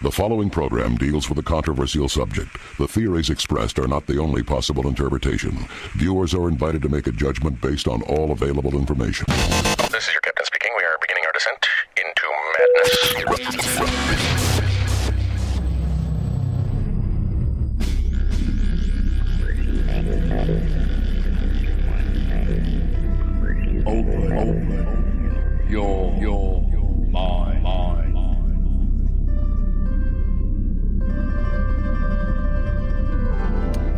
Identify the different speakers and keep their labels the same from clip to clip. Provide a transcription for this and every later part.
Speaker 1: The following program deals with a controversial subject. The theories expressed are not the only possible interpretation. Viewers are invited to make a judgment based on all available information.
Speaker 2: This is your captain speaking. We are beginning our descent into madness.
Speaker 3: Open your mind.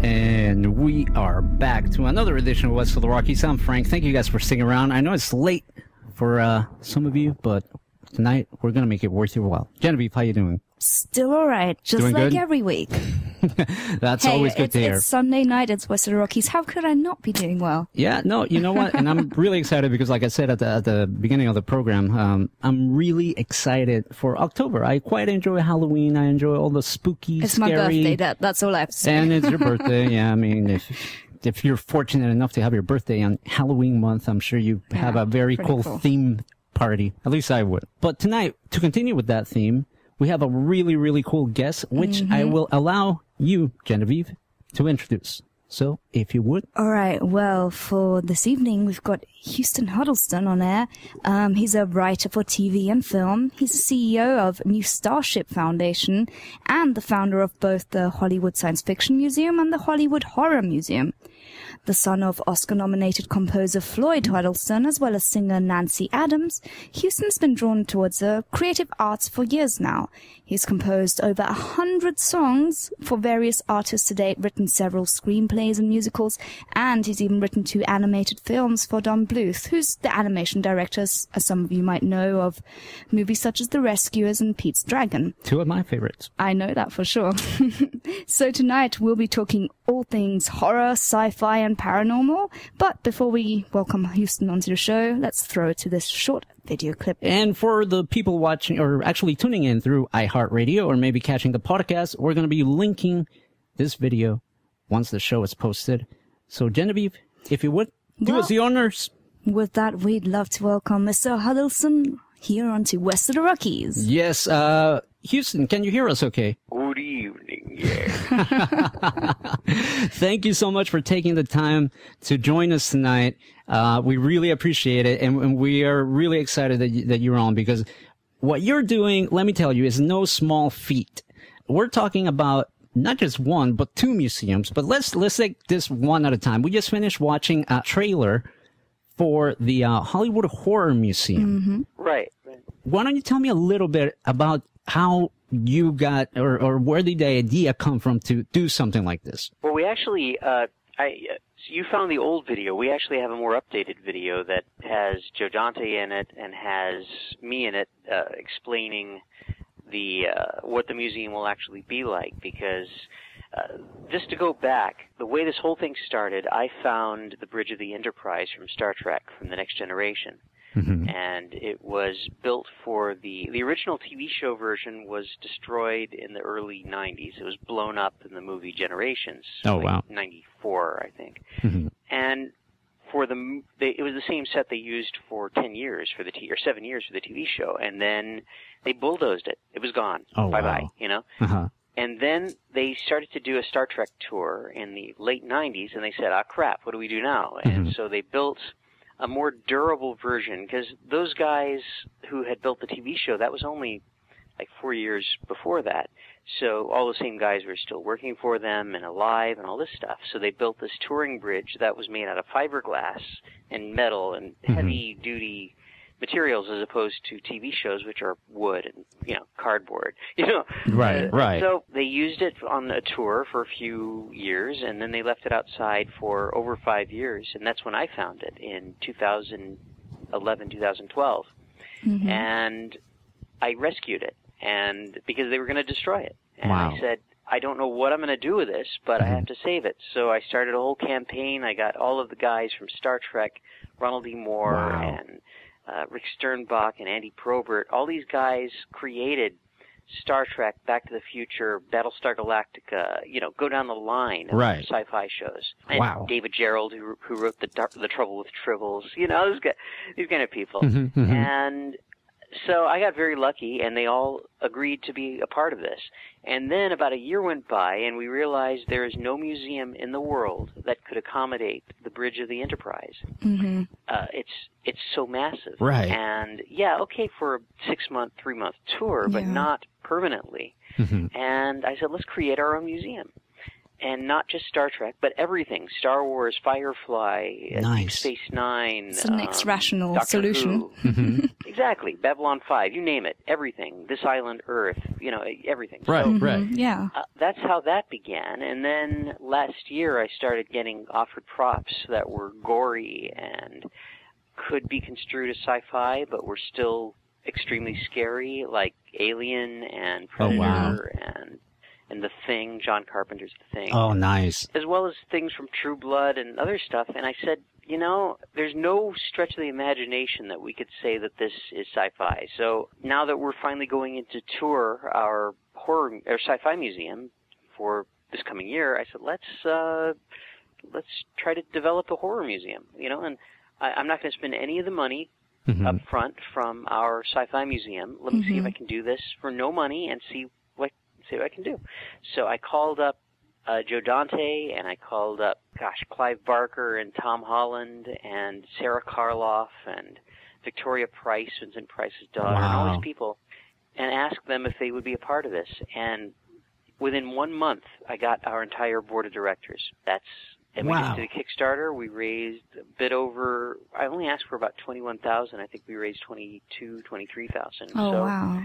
Speaker 4: And we are back to another edition of West of the Rockies. I'm Frank. Thank you guys for sticking around. I know it's late for some of you, but tonight we're going to make it worth your while. Genevieve, how you doing?
Speaker 5: Still all right, just
Speaker 4: doing
Speaker 5: like
Speaker 4: good?
Speaker 5: every week.
Speaker 4: That's always good to hear.
Speaker 5: It's Sunday night, it's West of the Rockies. How could I not be doing well?
Speaker 4: Yeah, no, you know what? And I'm really excited because, like I said at the beginning of the program, I'm really excited for October. I quite enjoy Halloween. I enjoy all the spooky,
Speaker 5: It's
Speaker 4: scary...
Speaker 5: my birthday, that's all I have to say.
Speaker 4: And it's your birthday, yeah. I mean, if you're fortunate enough to have your birthday on Halloween month, I'm sure you have a very cool theme party. At least I would. But tonight, to continue with that theme, we have a really, really cool guest, which I will allow you, Genevieve, to introduce. So, if you would.
Speaker 5: All right, well, for this evening, we've got Huston Huddleston on air. He's a writer for TV and film. He's the CEO of new Starship Foundation and the founder of both the Hollywood Science Fiction Museum and the Hollywood Horror Museum. The son of Oscar-nominated composer Floyd Huddleston, as well as singer Nancy Adams, Huston's been drawn towards the creative arts for years now. He's composed over 100 songs for various artists to date, written several screenplays and musicals, and he's even written 2 animated films for Don Bluth, who's the animation director, as some of you might know, of movies such as The Rescuers and Pete's Dragon.
Speaker 4: 2 of my favorites.
Speaker 5: I know that for sure. So tonight we'll be talking all things horror, sci-fi, and paranormal. But before we welcome Huston onto the show, let's throw it to this short video clip.
Speaker 4: And for the people watching, or actually tuning in through iHeartRadio, or maybe catching the podcast, we're going to be linking this video once the show is posted. So Genevieve, if you would, do us the honors.
Speaker 5: With that, we'd love to welcome Mr. Huddleston here onto West of the Rockies.
Speaker 4: Yes, Huston, can you hear us okay?
Speaker 2: Good evening, yeah.
Speaker 4: Thank you so much for taking the time to join us tonight. We really appreciate it, and we are really excited that you're on, because what you're doing, let me tell you, is no small feat. We're talking about not just 1, but 2 museums, but let's take this one at a time. We just finished watching a trailer for the Hollywood Horror Museum.
Speaker 6: Right.
Speaker 4: Why don't you tell me a little bit about how you got, or where did the idea come from to do something like this?
Speaker 6: Well, we actually, you found the old video. We actually have a more updated video that has Joe Dante in it and has me in it explaining what the museum will actually be like. Because just to go back, the way this whole thing started, I found the Bridge of the Enterprise from Star Trek, from The Next Generation. And it was built for the original TV show version was destroyed in the early 90s. It was blown up in the movie Generations.
Speaker 4: Oh, wow.
Speaker 6: 94, I think. And for it was the same set they used for 10 years for or 7 years for the TV show. And then they bulldozed it. It was gone.
Speaker 4: Oh,
Speaker 6: bye-bye,
Speaker 4: wow.
Speaker 6: you know? And then they started to do a Star Trek tour in the late 90s, and they said, crap, what do we do now? And so they built a more durable version, because those guys who had built the TV show, that was only like 4 years before that. So all the same guys were still working for them and alive and all this stuff. So they built this touring bridge that was made out of fiberglass and metal and heavy-duty materials, as opposed to TV shows, which are wood and, cardboard,
Speaker 4: Right.
Speaker 6: So they used it on a tour for a few years, and then they left it outside for over 5 years, and that's when I found it in 2011, 2012. And I rescued it, and because they were going to destroy it. And I said, I don't know what I'm going to do with this, but I have to save it. So I started a whole campaign. I got all of the guys from Star Trek, Ronald D. Moore, and Rick Sternbach and Andy Probert. All these guys created Star Trek, Back to the Future, Battlestar Galactica, go down the line of sci-fi shows. And David Gerald, who wrote The Trouble with Tribbles, these kind of people. And So I got very lucky, and they all agreed to be a part of this. And then about a year went by, and we realized there is no museum in the world that could accommodate the Bridge of the Enterprise.
Speaker 5: Mm-hmm.
Speaker 6: It's so massive.
Speaker 4: Right.
Speaker 6: And, yeah, okay for a 6-month, 3-month tour, but not permanently.
Speaker 4: Mm-hmm.
Speaker 6: And I said, let's create our own museum. And not just Star Trek, but everything. Star Wars, Firefly, Deep Space Nine.
Speaker 5: It's the next rational
Speaker 6: Doctor
Speaker 5: solution.
Speaker 6: Who. Exactly. Babylon 5, you name it. Everything. This Island, Earth, everything.
Speaker 4: Right,
Speaker 6: so,
Speaker 4: right.
Speaker 5: Yeah.
Speaker 6: That's how that began. And then last year I started getting offered props that were gory and could be construed as sci-fi, but were still extremely scary, like Alien and Predator and The Thing, John Carpenter's The Thing.
Speaker 4: Oh, nice.
Speaker 6: As well as things from True Blood and other stuff. And I said, there's no stretch of the imagination that we could say that this is sci-fi. So now that we're finally going into tour our horror or sci-fi museum for this coming year, I said, let's try to develop a horror museum, and I'm not going to spend any of the money up front from our sci-fi museum. Let me see if I can do this for no money and see what I can do. So I called up Joe Dante, and I called up, Clive Barker and Tom Holland and Sarah Karloff and Victoria Price, Vincent Price's daughter, and all these people, and asked them if they would be a part of this. And within 1 month, I got our entire board of directors. And we just did a Kickstarter. We raised a bit over, I only asked for about $21,000. I think we raised $23,000.
Speaker 5: Oh,
Speaker 6: so
Speaker 5: wow.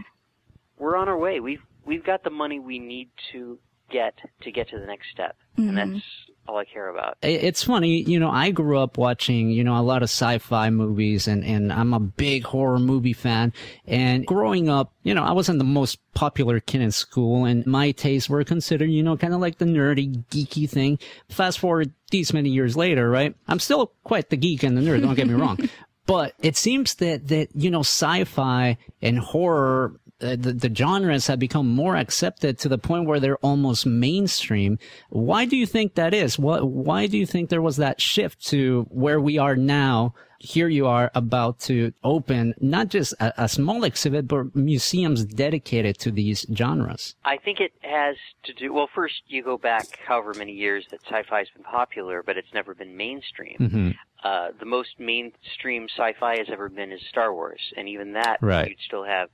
Speaker 6: We're on our way. We've got the money we need to get to the next step. And that's all I care about.
Speaker 4: It's funny, I grew up watching, a lot of sci-fi movies, and I'm a big horror movie fan. And growing up, I wasn't the most popular kid in school, and my tastes were considered, kind of like the nerdy, geeky thing. Fast forward these many years later, right? I'm still quite the geek and the nerd, don't get me wrong. But it seems that sci-fi and horror, the genres have become more accepted to the point where they're almost mainstream. Why do you think that is? Why do you think there was that shift to where we are now? Here you are about to open not just a small exhibit, but museums dedicated to these genres.
Speaker 6: I think it has to do, well, first you go back however many years that sci-fi has been popular, but it's never been mainstream. The most mainstream sci-fi has ever been is Star Wars, and even that you'd still have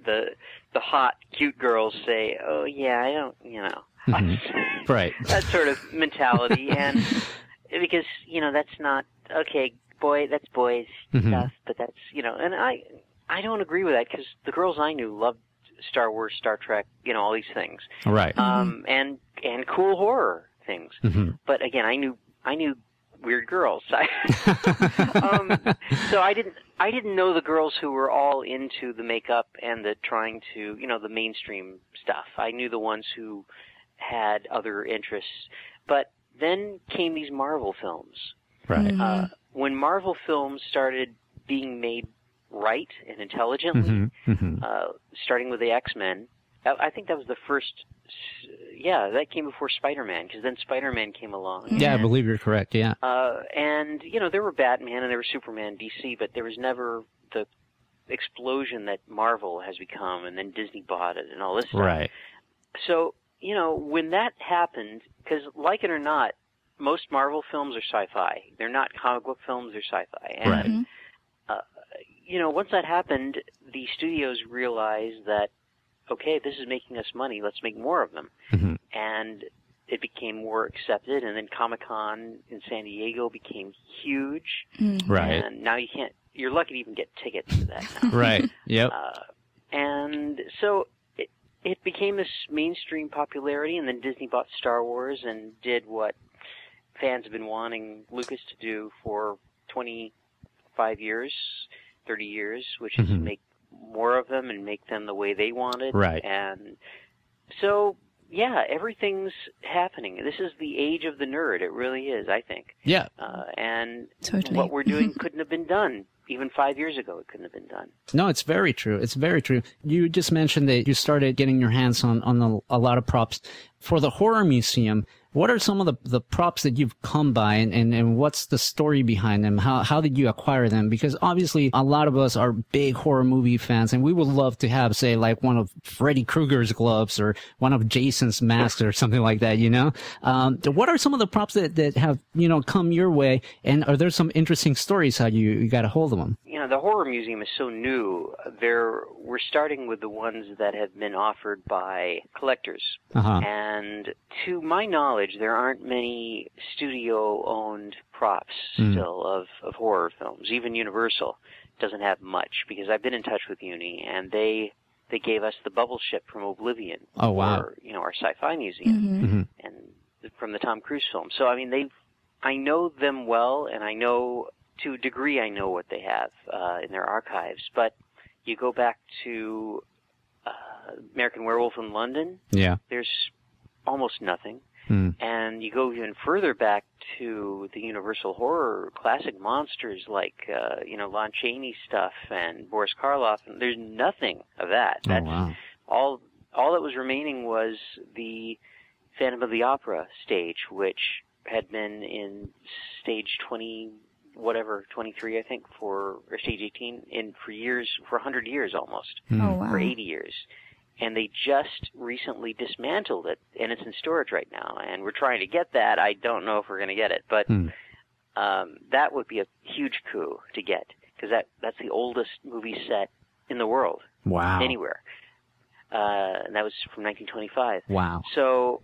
Speaker 6: the hot, cute girls say, oh, yeah, I don't,
Speaker 4: Right.
Speaker 6: That sort of mentality. And because, that's not, okay, that's boys stuff, but that's, and I don't agree with that because the girls I knew loved Star Wars, Star Trek, all these things.
Speaker 4: Right.
Speaker 6: And cool horror things. But again, I knew weird girls. So I didn't know the girls who were all into the makeup and the trying to, the mainstream stuff. I knew the ones who had other interests. But then came these Marvel films.
Speaker 4: Right.
Speaker 6: When Marvel films started being made right and intelligently, starting with the X-Men, I think that was the first. Yeah, that came before Spider-Man, because then Spider-Man came along.
Speaker 4: Yeah, I believe you're correct, yeah.
Speaker 6: And, there were Batman and there were Superman, DC, but there was never the explosion that Marvel has become, and then Disney bought it and all this stuff.
Speaker 4: Right.
Speaker 6: So, when that happened, because like it or not, most Marvel films are sci-fi. They're not comic book films, they're sci-fi. And, once that happened, the studios realized that, okay, this is making us money, let's make more of them. And it became more accepted, and then Comic-Con in San Diego became huge.
Speaker 4: Right.
Speaker 6: And now you're lucky to even get tickets to that now.
Speaker 4: Right, yep.
Speaker 6: And so it became this mainstream popularity, and then Disney bought Star Wars and did what fans have been wanting Lucas to do for 25 years, 30 years, which is make more of them and make them the way they wanted.
Speaker 4: Right.
Speaker 6: And so, yeah, everything's happening. This is the age of the nerd. It really is, I think.
Speaker 4: Yeah.
Speaker 6: And
Speaker 5: totally.
Speaker 6: What we're doing couldn't have been done. Even 5 years ago, it couldn't have been done.
Speaker 4: No, it's very true. It's very true. You just mentioned that you started getting your hands on a lot of props. For the horror museum, What are some of the props that you've come by, and what's the story behind them? How did you acquire them? Because obviously a lot of us are big horror movie fans, and we would love to have, say, like one of Freddy Krueger's gloves or one of Jason's masks or something like that, you know? What are some of the props that have, you know, come your way, and are there some interesting stories how you got a hold of them?
Speaker 6: You know, the Horror Museum is so new. We're starting with the ones that have been offered by collectors. And to my knowledge, there aren't many studio-owned props still of horror films. Even Universal doesn't have much, because I've been in touch with Uni, and they gave us the bubble ship from Oblivion for, you know, our Sci-Fi Museum and from the Tom Cruise film. So, I mean, I know them well, and I know, to a degree, I know what they have in their archives. But you go back to American Werewolf in London, there's almost nothing. And you go even further back to the Universal Horror classic monsters like, you know, Lon Chaney stuff and Boris Karloff, and there's nothing of that. That's all that was remaining was the Phantom of the Opera stage, which had been in stage 23, I think, or stage 18 for years, for 100 years almost, for 80 years. And they just recently dismantled it, and it's in storage right now. And we're trying to get that. I don't know if we're going to get it, but that would be a huge coup to get, because that's the oldest movie set in the world. Anywhere. And that was from 1925. So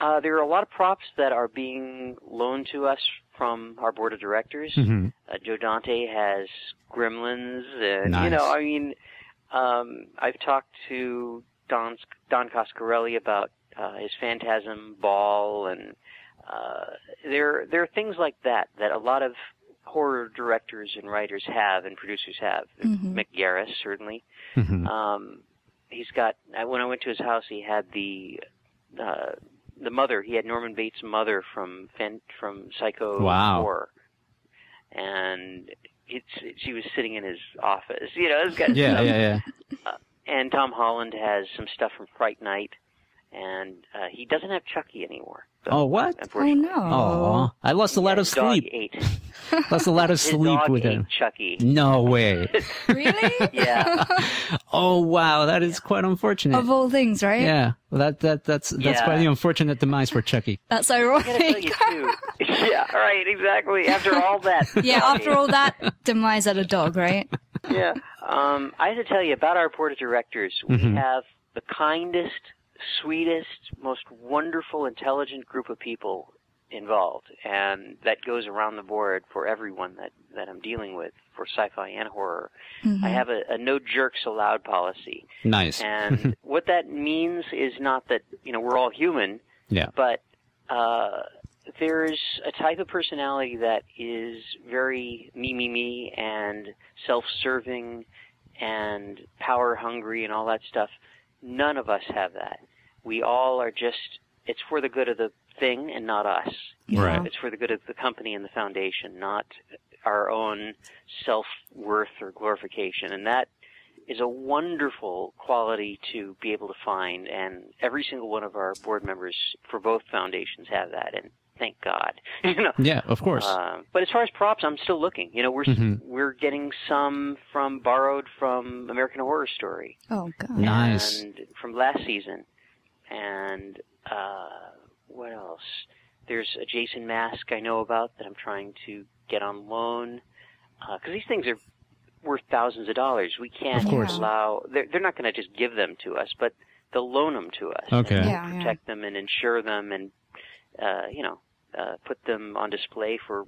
Speaker 6: there are a lot of props that are being loaned to us from our board of directors. Joe Dante has Gremlins, and you know, I mean, I've talked to Don Coscarelli about his Phantasm Ball, and there are things like that a lot of horror directors and writers have and producers have. Mick Garris, certainly. He's got. When I went to his house, he had the mother. He had Norman Bates' mother from Psycho 4, and she was sitting in his office. You know, it's got and Tom Holland has some stuff from Fright Night, and he doesn't have Chucky anymore. So,
Speaker 4: oh, what?
Speaker 5: Oh, no.
Speaker 4: Oh, I lost a lot of sleep. Lost a lot of sleep with him.
Speaker 6: Chucky.
Speaker 4: No way.
Speaker 5: Really?
Speaker 6: Yeah.
Speaker 4: Oh, wow. That is quite unfortunate.
Speaker 5: Of all things, right?
Speaker 4: Yeah. Well, that's quite the unfortunate demise for Chucky.
Speaker 5: That's ironic.
Speaker 6: I gotta tell you, too. Yeah, right, exactly. After all that.
Speaker 5: After all that, demise at a dog, right?
Speaker 6: Yeah. I have to tell you about our board of directors. We have the kindest, sweetest, most wonderful, intelligent group of people involved, and that goes around the board for everyone that I'm dealing with, for sci-fi and horror. I have a no jerks allowed policy.
Speaker 4: Nice.
Speaker 6: And what that means is not that, you know, we're all human, but there's a type of personality that is very me, and self-serving and power-hungry and all that stuff. None of us have that. We all are just, it's for the good of the thing and not us.
Speaker 4: Right.
Speaker 6: It's for the good of the company and the foundation, not our own self-worth or glorification. And that is a wonderful quality to be able to find, and every single one of our board members for both foundations have that, and thank God. You know?
Speaker 4: Yeah, of course.
Speaker 6: But as far as props, I'm still looking. You know, we're getting some borrowed from American Horror Story.
Speaker 5: Oh, God.
Speaker 4: Nice.
Speaker 6: And from last season. And what else? There's a Jason mask I know about that I'm trying to get on loan, because these things are worth thousands of dollars. We can't allow. They're not going to just give them to us, but they'll loan them to us.
Speaker 4: Okay.
Speaker 6: And protect them and insure them, and put them on display for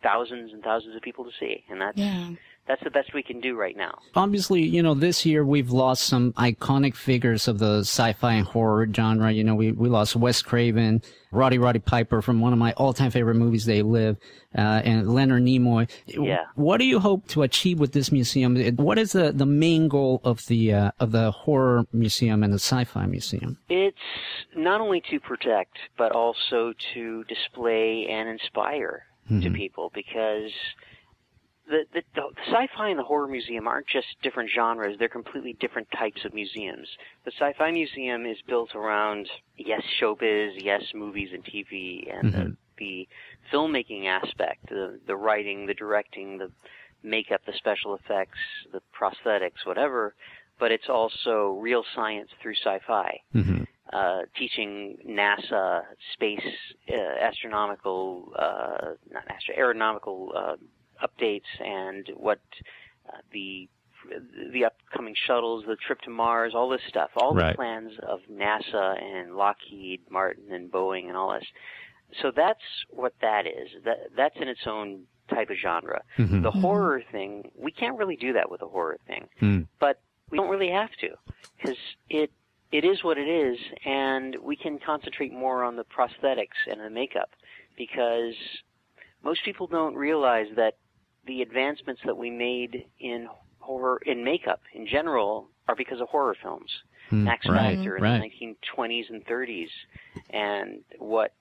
Speaker 6: thousands and thousands of people to see, and that's the best we can do right now.
Speaker 4: Obviously, you know, this year we've lost some iconic figures of the sci-fi and horror genre. You know, we lost Wes Craven, Roddy Piper from one of my all-time favorite movies, They Live, and Leonard Nimoy.
Speaker 6: Yeah.
Speaker 4: What do you hope to achieve with this museum? What is the main goal of the horror museum and the sci-fi museum?
Speaker 6: It's not only to protect, but also to display and inspire to people, because the sci-fi and the horror museum aren't just different genres. They're completely different types of museums. The Sci-Fi Museum is built around, yes, showbiz, yes, movies and TV, and the filmmaking aspect, the writing, the directing, the makeup, the special effects, the prosthetics, whatever, but it's also real science through sci-fi. Teaching NASA space aeronautical updates and what the upcoming shuttles, the trip to Mars, all this stuff, all the plans of NASA and Lockheed Martin and Boeing and all this. So that's what that is. That's in its own type of genre. The horror thing, we can't really do that with a horror thing, but we don't really have to, because it is what it is, and we can concentrate more on the prosthetics and the makeup, because most people don't realize that the advancements that we made in horror, in makeup in general, are because of horror films. Max Factor in the 1920s and 30s, and what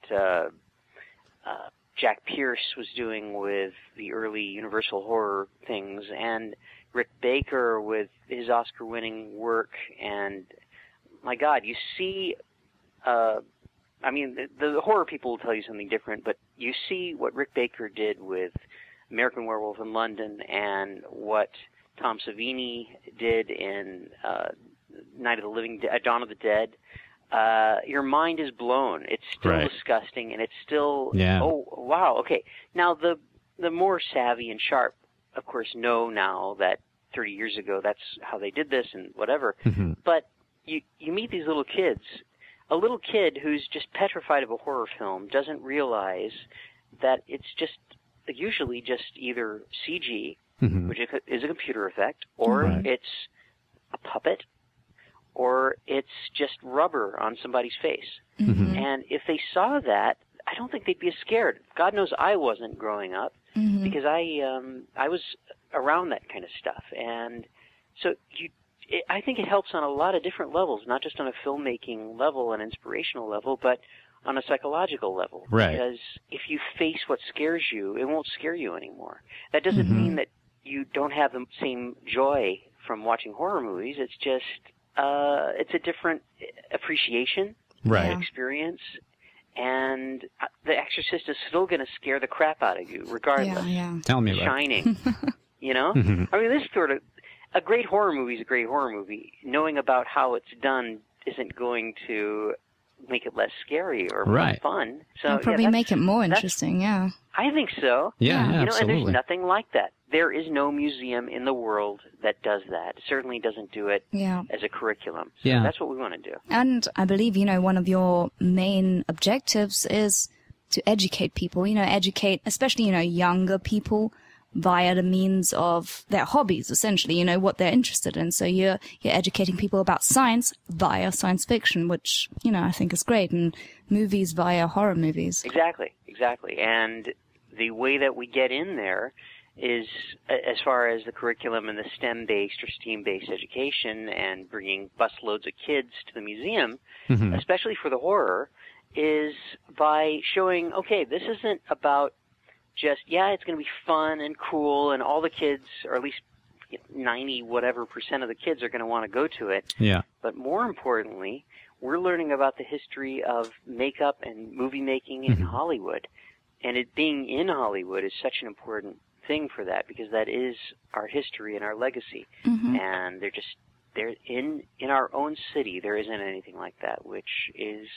Speaker 6: Jack Pierce was doing with the early Universal horror things, and Rick Baker with his Oscar-winning work. And my God, you see, I mean, the horror people will tell you something different, but you see what Rick Baker did with American Werewolf in London and what Tom Savini did in Night of the Living Dead, Dawn of the Dead. Your mind is blown. It's still disgusting, and it's still, oh, wow, okay. Now, the more savvy and sharp, of course, know now that 30 years ago that's how they did this and whatever. But you meet these little kids. A little kid who's just petrified of a horror film doesn't realize that it's just usually just either CG, which is a computer effect, or it's a puppet, or it's just rubber on somebody's face. And if they saw that, I don't think they'd be as scared. God knows I wasn't growing up, because I was around that kind of stuff. And so I think it helps on a lot of different levels, not just on a filmmaking level, an inspirational level, but on a psychological level. Because if you face what scares you, it won't scare you anymore. That doesn't mean that you don't have the same joy from watching horror movies. It's just, it's a different appreciation, experience, and The Exorcist is still going to scare the crap out of you, regardless.
Speaker 4: Tell me about
Speaker 6: Shining, you know? I mean, this sort of, a great horror movie is a great horror movie. Knowing about how it's done isn't going to make it less scary or more fun. So
Speaker 5: it'll probably make it more interesting,
Speaker 6: I think so.
Speaker 4: Yeah,
Speaker 6: you know,
Speaker 4: absolutely.
Speaker 6: and there's nothing like that. There is no museum in the world that does that. It certainly doesn't do it as a curriculum. So that's what we want to do.
Speaker 5: And I believe, you know, one of your main objectives is to educate people, you know, educate especially, you know, younger people via the means of their hobbies, essentially, you know, what they're interested in. So you're educating people about science via science fiction, which, you know, I think is great, and movies via horror movies.
Speaker 6: Exactly. And the way that we get in there is, as far as the curriculum and the STEM-based or STEAM-based education and bringing busloads of kids to the museum, especially for the horror, is by showing, okay, this isn't about just, it's going to be fun and cool, and all the kids, or at least 90% of the kids are going to want to go to it. But more importantly, we're learning about the history of makeup and movie making in Hollywood. And it being in Hollywood is such an important thing for that, because that is our history and our legacy. And they're in our own city, there isn't anything like that, which is,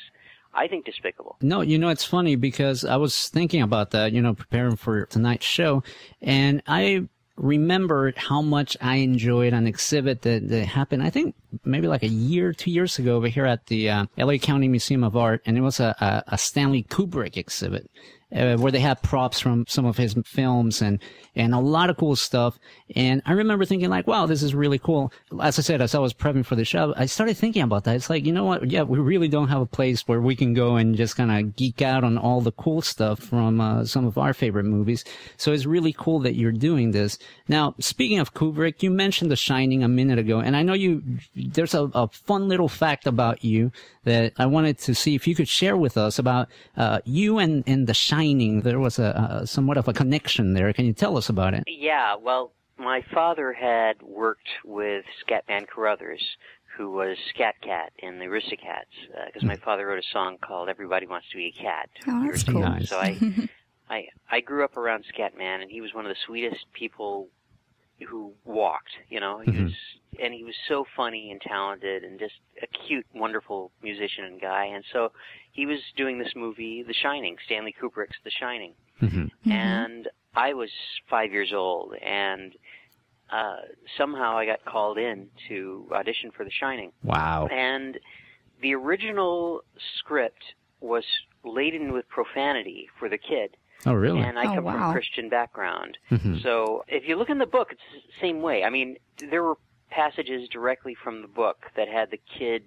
Speaker 6: I think, despicable.
Speaker 4: No, you know, it's funny because I was thinking about that, you know, preparing for tonight's show, and I remembered how much I enjoyed an exhibit that happened, I think, maybe like 2 years ago over here at the LA County Museum of Art, and it was a Stanley Kubrick exhibit. Where they had props from some of his films and a lot of cool stuff. And I remember thinking like, wow, this is really cool. As I said, as I was prepping for the show, I started thinking about that. It's like, you know what? Yeah, we really don't have a place where we can go and just kind of geek out on all the cool stuff from some of our favorite movies. So it's really cool that you're doing this. Now, speaking of Kubrick, you mentioned The Shining a minute ago, and I know there's a fun little fact about you that I wanted to see if you could share with us about you and The Shining. Shining, there was a somewhat of a connection there. Can you tell us about it?
Speaker 6: Yeah, well, my father had worked with Scatman Carruthers, who was Scat Cat in the Aristocats, because my father wrote a song called "Everybody Wants to Be a Cat."
Speaker 5: Oh, that's cool.
Speaker 4: Nice.
Speaker 6: So I grew up around Scatman, and he was one of the sweetest people who walked. You know, he was so funny and talented, and just a cute, wonderful musician and guy. And so he was doing this movie, The Shining, Stanley Kubrick's The Shining, and I was 5 years old, and somehow I got called in to audition for The Shining.
Speaker 4: Wow.
Speaker 6: And the original script was laden with profanity for the kid.
Speaker 4: Oh, really?
Speaker 6: And I come from a Christian background. So if you look in the book, it's the same way. I mean, there were passages directly from the book that had the kid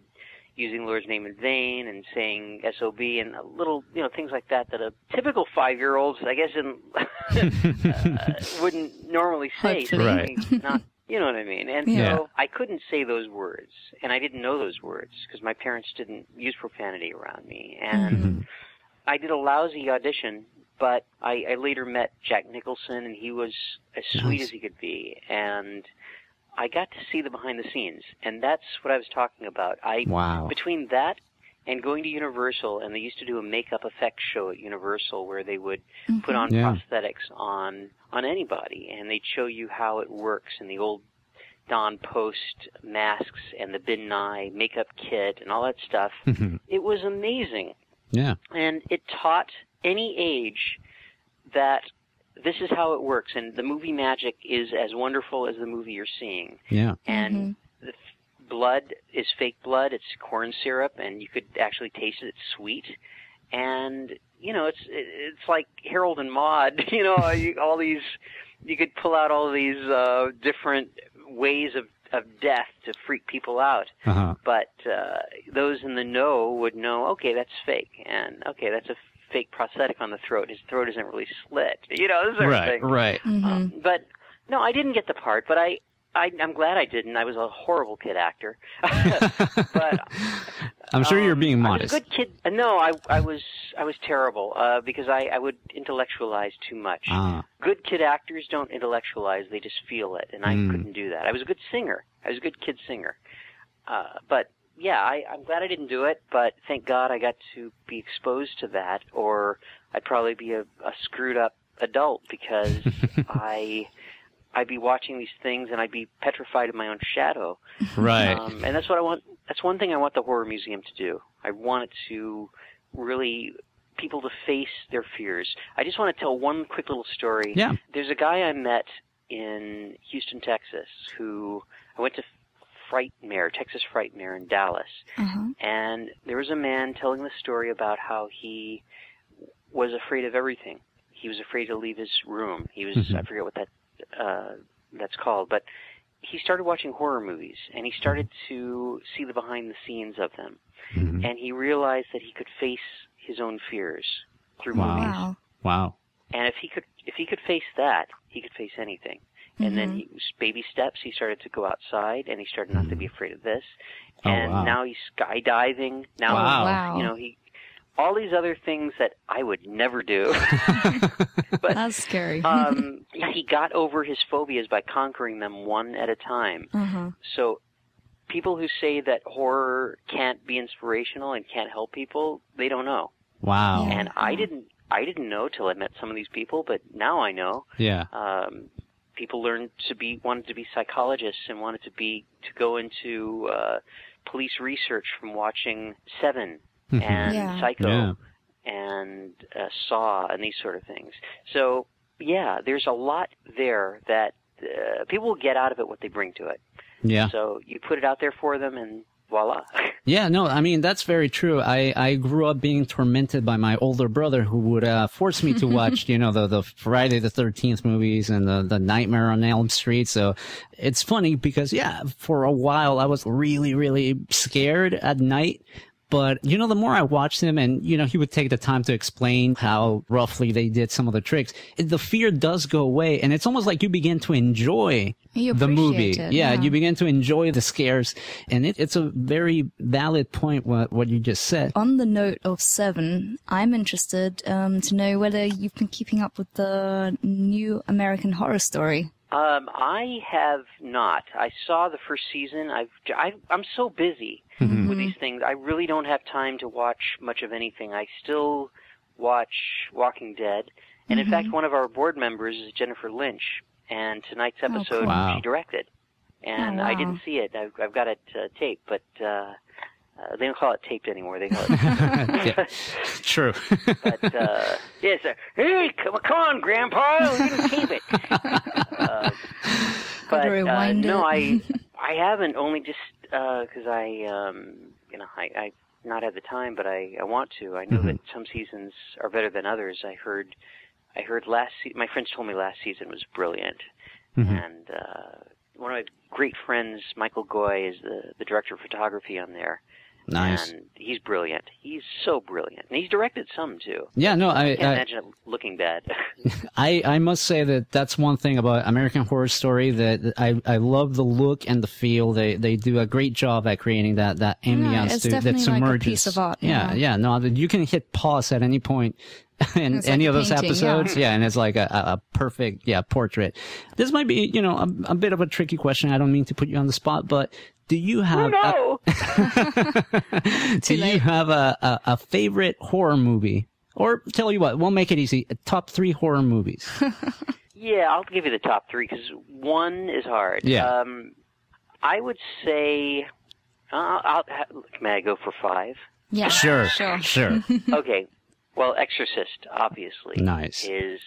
Speaker 6: using the Lord's name in vain and saying SOB and little, things like that a typical 5-year-olds, I guess, wouldn't normally say.
Speaker 4: Right.
Speaker 6: Not, you know what I mean? And so I couldn't say those words, and I didn't know those words because my parents didn't use profanity around me. And I did a lousy audition, but I later met Jack Nicholson, and he was as sweet as he could be. And I got to see the behind the scenes, and that's what I was talking about. Between that and going to Universal, and they used to do a makeup effects show at Universal where they would put on prosthetics on anybody, and they'd show you how it works, and the old Don Post masks and the Bin Nye makeup kit and all that stuff. It was amazing.
Speaker 4: Yeah.
Speaker 6: And it taught any age that this is how it works, and the movie magic is as wonderful as the movie you're seeing. Yeah. And the blood is fake blood. It's corn syrup, and you could actually taste it. It's sweet. And, it's like Harold and Maude, all these, you could pull out all these different ways of death to freak people out. But those in the know would know, okay, that's fake, and okay, that's a fake prosthetic on the throat. His throat isn't really slit. This sort of thing. Right. But no, I didn't get the part, but I'm glad I didn't. I was a horrible kid actor. But
Speaker 4: I'm sure you're being modest.
Speaker 6: I was a good kid. No, I was terrible because I would intellectualize too much. Good kid actors don't intellectualize; they just feel it, and I couldn't do that. I was a good singer. I was a good kid singer. But yeah, I'm glad I didn't do it. But thank God I got to be exposed to that, or I'd probably be a screwed up adult because I'd be watching these things and I'd be petrified of my own shadow. Right. And that's what I want. That's one thing I want the Horror Museum to do. I want it to really people to face their fears. I just want to tell one quick little story. Yeah. There's a guy I met in Houston, Texas, who I went to Texas Frightmare in Dallas. And there was a man telling the story about how he was afraid of everything. He was afraid to leave his room. He was, I forget what that's called, but he started watching horror movies, and he started to see the behind the scenes of them, and he realized that he could face his own fears through movies. Wow. And if he could face that, he could face anything. And then baby steps, he started to go outside, and he started not to be afraid of this. And now he's skydiving. Now, all these other things that I would never do. But
Speaker 5: that's scary.
Speaker 6: He got over his phobias by conquering them one at a time. So people who say that horror can't be inspirational and can't help people, they don't know. Wow. And I didn't know till I met some of these people, but now I know. Yeah. People wanted to be psychologists and wanted to go into police research from watching Seven and Psycho and Saw and these sort of things. So, there's a lot there that people will get out of it what they bring to it. Yeah. So you put it out there for them and voila.
Speaker 4: Yeah, no, I mean, that's very true. I grew up being tormented by my older brother who would force me to watch, the Friday the 13th movies and the Nightmare on Elm Street. So it's funny because, for a while I was really, really scared at night. But, you know, the more I watched him and, you know, he would take the time to explain how roughly they did some of the tricks, the fear does go away. And it's almost like you begin to enjoy the movie. Yeah, you begin to enjoy the scares. And it's a very valid point, what you just said.
Speaker 5: On the note of Seven, I'm interested to know whether you've been keeping up with the new American Horror Story.
Speaker 6: I have not. I saw the first season. I'm so busy with these things. I really don't have time to watch much of anything. I still watch Walking Dead. And in fact, one of our board members is Jennifer Lynch. And tonight's episode, she directed. And I didn't see it. I've got it taped, but they don't call it taped anymore. They call it...
Speaker 4: Yeah, true.
Speaker 6: But, yes, hey, come on, Grandpa, we can tape it. But no, I haven't, only just because I've not had the time, but I want to. I know that some seasons are better than others. I heard my friends told me last season was brilliant, and one of my great friends, Michael Goy, is the director of photography on there.
Speaker 4: Nice.
Speaker 6: And he's brilliant. He's so brilliant. And he's directed some, too.
Speaker 4: Yeah, no,
Speaker 6: I can't imagine it looking bad.
Speaker 4: I must say that's one thing about American Horror Story, that I love the look and the feel. They do a great job at creating that ambience that submerges. Like a piece of art. Yeah. No, you can hit pause at any point in any of those episodes. Yeah, and it's like a perfect a This might be, you know, a bit of a tricky question. I don't mean to put you on the spot, but do you have you have a favorite horror movie? Or tell you what, we'll make it easy. Top 3 horror movies.
Speaker 6: Yeah, I'll give you the top 3 because one is hard.
Speaker 4: Yeah.
Speaker 6: I would say, may I go for 5?
Speaker 5: Yeah.
Speaker 4: Sure.
Speaker 6: Okay. Well, Exorcist, obviously,
Speaker 4: nice.
Speaker 6: is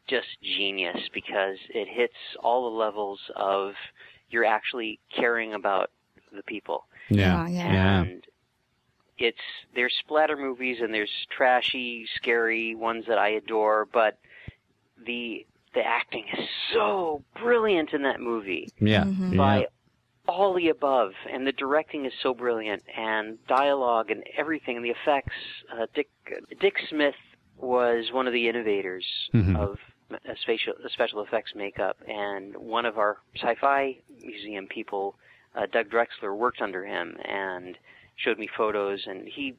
Speaker 6: just genius because it hits all the levels of you're actually caring about the people.
Speaker 4: Yeah.
Speaker 6: And there's splatter movies and there's trashy, scary ones that I adore, but the acting is so brilliant in that movie.
Speaker 4: Yeah.
Speaker 6: By all the above, and the directing is so brilliant, and dialogue and everything, and the effects. Dick Smith was one of the innovators of special effects makeup, and one of our Sci-Fi Museum people, Doug Drexler, worked under him and showed me photos, and he,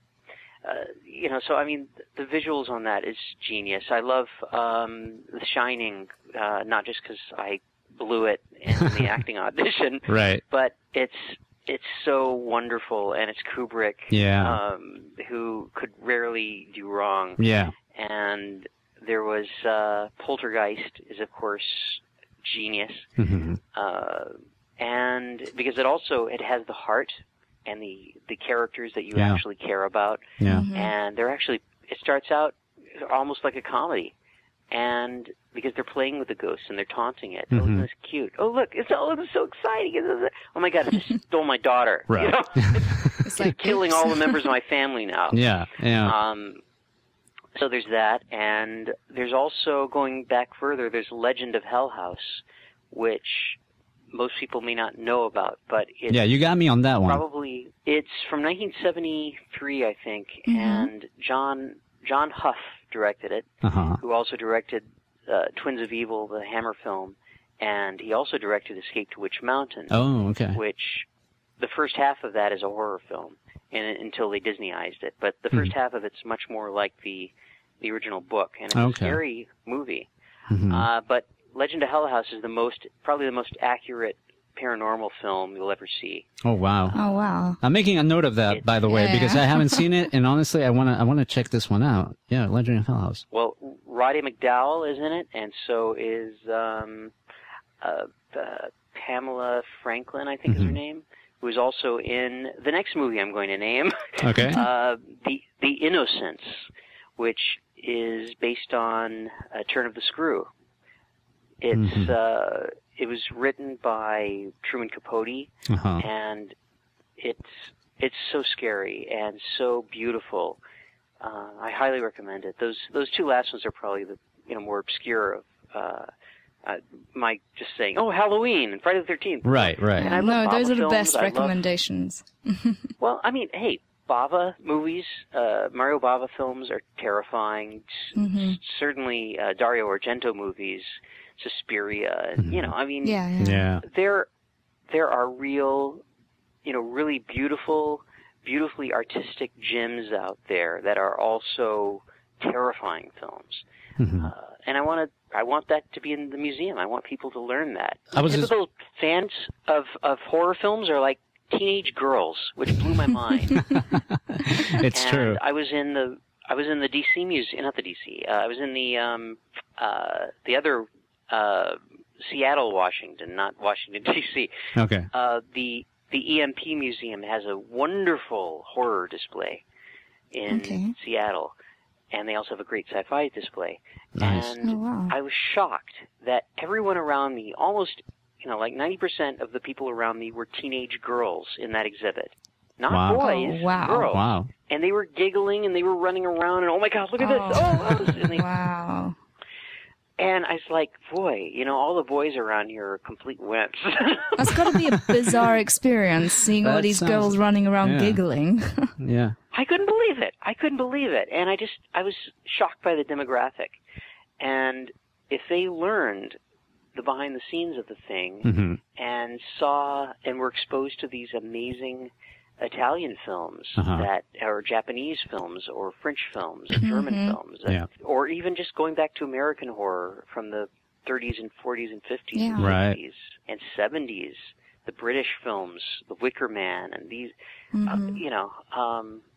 Speaker 6: so I mean, the visuals on that is genius. I love The Shining, not just because I blew it in the acting audition,
Speaker 4: right?
Speaker 6: But it's so wonderful, and it's Kubrick, who could rarely do wrong.
Speaker 4: Yeah,
Speaker 6: and there was Poltergeist is of course genius, and because it has the heart and the characters that you actually care about, and it starts out almost like a comedy. And because they're playing with the ghosts and they're taunting it. Oh, isn't this cute? Oh, look, it's so exciting. Oh, my God, I just stole my daughter.
Speaker 4: Right.
Speaker 6: You know? It's like killing all the members of my family now.
Speaker 4: Yeah.
Speaker 6: So there's that. And there's also, going back further, there's Legend of Hell House, which most people may not know about. But it's
Speaker 4: you got me on that one.
Speaker 6: Probably, it's from 1973, I think, and John Huff directed it, who also directed Twins of Evil, the Hammer film, and he also directed Escape to Witch Mountain.
Speaker 4: Oh, okay.
Speaker 6: Which the first half of that is a horror film, until they Disneyized it. But the first half of it's much more like the original book, and it's a scary movie. But Legend of Hell House is probably the most accurate paranormal film you'll ever see.
Speaker 4: Oh wow! I'm making a note of that, by the way, because I haven't seen it, and honestly, I wanna check this one out. Yeah, Legend of Hell House.
Speaker 6: Well, Roddy McDowall is in it, and so is Pamela Franklin, I think is her name, who is also in the next movie I'm going to name.
Speaker 4: Okay.
Speaker 6: The Innocents, which is based on Turn of the Screw. It was written by Truman Capote, and it's so scary and so beautiful. I highly recommend it. Those two last ones are probably the more obscure of my just saying. Oh, Halloween and Friday the 13th.
Speaker 4: Right.
Speaker 6: And
Speaker 5: No, those are the best recommendations.
Speaker 6: Well, I mean, hey, Bava movies, Mario Bava films are terrifying. Certainly Dario Argento movies, Suspiria. You know, I mean, there are real, you know, really beautifully artistic gems out there that are also terrifying films. And I want that to be in the museum. I want people to learn that. Typical fans of horror films are like teenage girls, which blew my mind.
Speaker 4: It's true.
Speaker 6: I was in the DC museum, not the DC. I was in the other Seattle, Washington, not Washington DC.
Speaker 4: Okay.
Speaker 6: The EMP Museum has a wonderful horror display in Seattle, and they also have a great sci-fi display.
Speaker 4: Nice.
Speaker 6: And I was shocked that everyone around me, almost, you know, like 90% of the people around me were teenage girls in that exhibit. Not boys, girls.
Speaker 4: Wow.
Speaker 6: And they were giggling and they were running around and, oh my God, look at this. Oh, and they,
Speaker 5: Wow.
Speaker 6: And I was like, boy, you know, all the boys around here are complete wimps.
Speaker 5: That's got to be a bizarre experience, seeing all these girls running around giggling.
Speaker 4: Yeah.
Speaker 6: I couldn't believe it. And I was shocked by the demographic. And if they learned the behind the scenes of the thing and saw and were exposed to these amazing Italian films that or Japanese films or French films or German films, or even just going back to American horror from the 30s and 40s and 50s and 60s and 70s, the British films, The Wicker Man, and these, you know,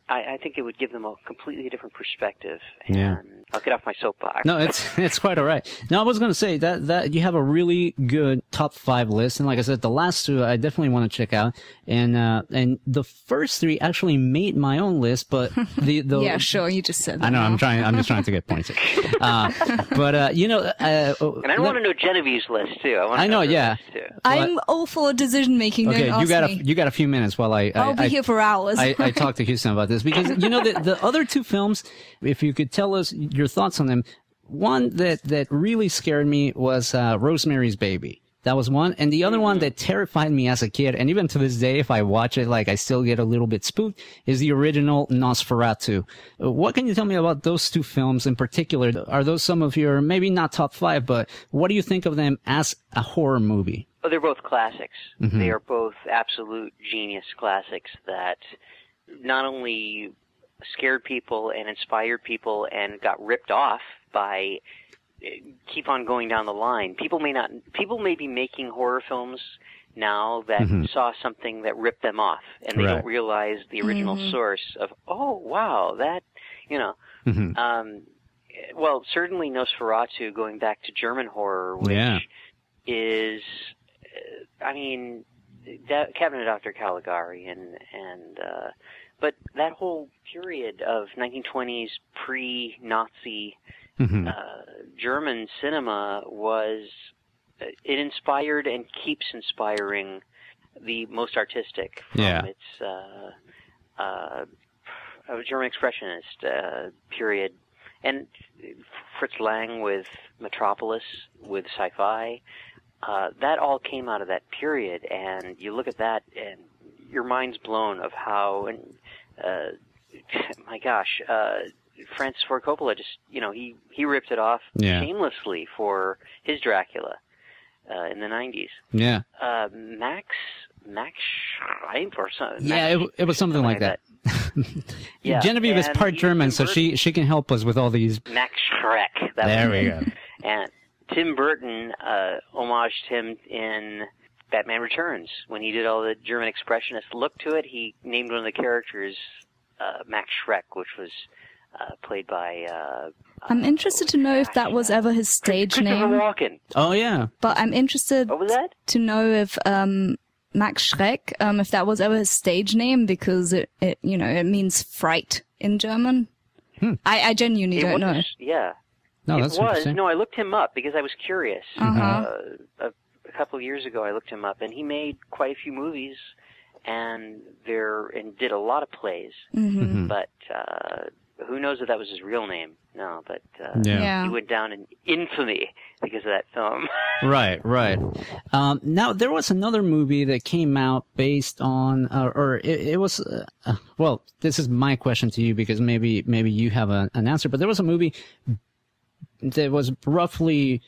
Speaker 6: I think it would give them a completely different perspective. And I'll get off my soapbox.
Speaker 4: No, it's quite all right. Now, I was going to say that you have a really good top 5 list, and like I said, the last 2 I definitely want to check out, and the first 3 actually made my own list, but the
Speaker 5: yeah, sure, you just said that.
Speaker 4: I know, I'm just trying to get pointed. But you know,
Speaker 6: and I want to know Genevieve's list too.
Speaker 4: I know, yeah.
Speaker 6: Too.
Speaker 5: I'm all for decision making.
Speaker 4: Okay,
Speaker 5: don't ask me.
Speaker 4: you got a few minutes while
Speaker 5: I'll be here for hours.
Speaker 4: I talked to Huston about this because you know the other 2 films, if you could tell us your thoughts on them. One that really scared me was Rosemary's Baby. That was one. And the other one that terrified me as a kid, and even to this day, if I watch it, like I still get a little bit spooked, is the original Nosferatu. What can you tell me about those 2 films in particular? Are those some of your, maybe not top 5, but what do you think of them as a horror movie?
Speaker 6: Oh, they're both classics. They are both absolute genius classics that not only scared people and inspired people and got ripped off by keep on going down the line. People may be making horror films now that saw something that ripped them off, and they don't realize the original source of, oh, wow, that, you know. Well, certainly Nosferatu, going back to German horror, which is, I mean, Cabinet of Dr. Caligari and but that whole period of 1920s pre-Nazi German cinema it inspired and keeps inspiring the most artistic from its German expressionist period. And Fritz Lang with Metropolis, with sci-fi, that all came out of that period. And you look at that and your mind's blown of how, and my gosh, Francis Ford Coppola just, you know, he ripped it off shamelessly for his Dracula in the 90s.
Speaker 4: Yeah.
Speaker 6: Max Schreib or something.
Speaker 4: Yeah, it was something like that. Yeah. Genevieve is part German, so she can help us with all these.
Speaker 6: Max Schreck.
Speaker 4: There we go.
Speaker 6: And Tim Burton homaged him in Batman Returns. When he did all the German expressionist look to it, he named one of the characters Max Schreck, which was played by...
Speaker 5: I'm interested to know if that was ever his stage name.
Speaker 6: Walken.
Speaker 4: Oh, yeah.
Speaker 5: But I'm interested
Speaker 6: what was that?
Speaker 5: to know if Max Schreck, if that was ever his stage name, because it means fright in German. I genuinely don't know.
Speaker 6: Yeah.
Speaker 4: No, that's interesting.
Speaker 6: No, I looked him up because I was curious. A couple of years ago, I looked him up, and he made quite a few movies, and did a lot of plays. But who knows if that was his real name? No, but
Speaker 4: Yeah.
Speaker 6: he went down in infamy because of that film.
Speaker 4: Right. Now, there was another movie that came out based on, it was, well, this is my question to you because maybe you have an answer, but there was a movie that was roughly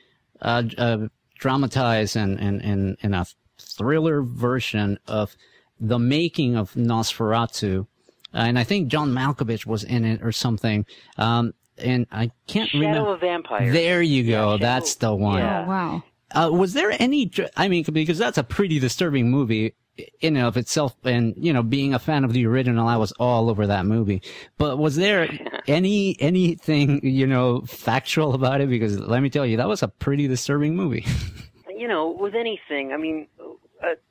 Speaker 4: dramatized and a thriller version of the making of Nosferatu. And I think John Malkovich was in it or something. And I can't remember.
Speaker 6: Shadow of Vampire.
Speaker 4: There you go.
Speaker 6: Yeah,
Speaker 4: that's the one.
Speaker 6: Yeah.
Speaker 5: Oh, wow.
Speaker 4: Was there any, I mean, because that's a pretty disturbing movie in and of itself. And, you know, being a fan of the original, I was all over that movie. But was there anything, you know, factual about it? Because let me tell you, that was a pretty disturbing movie.
Speaker 6: You know, with anything, I mean,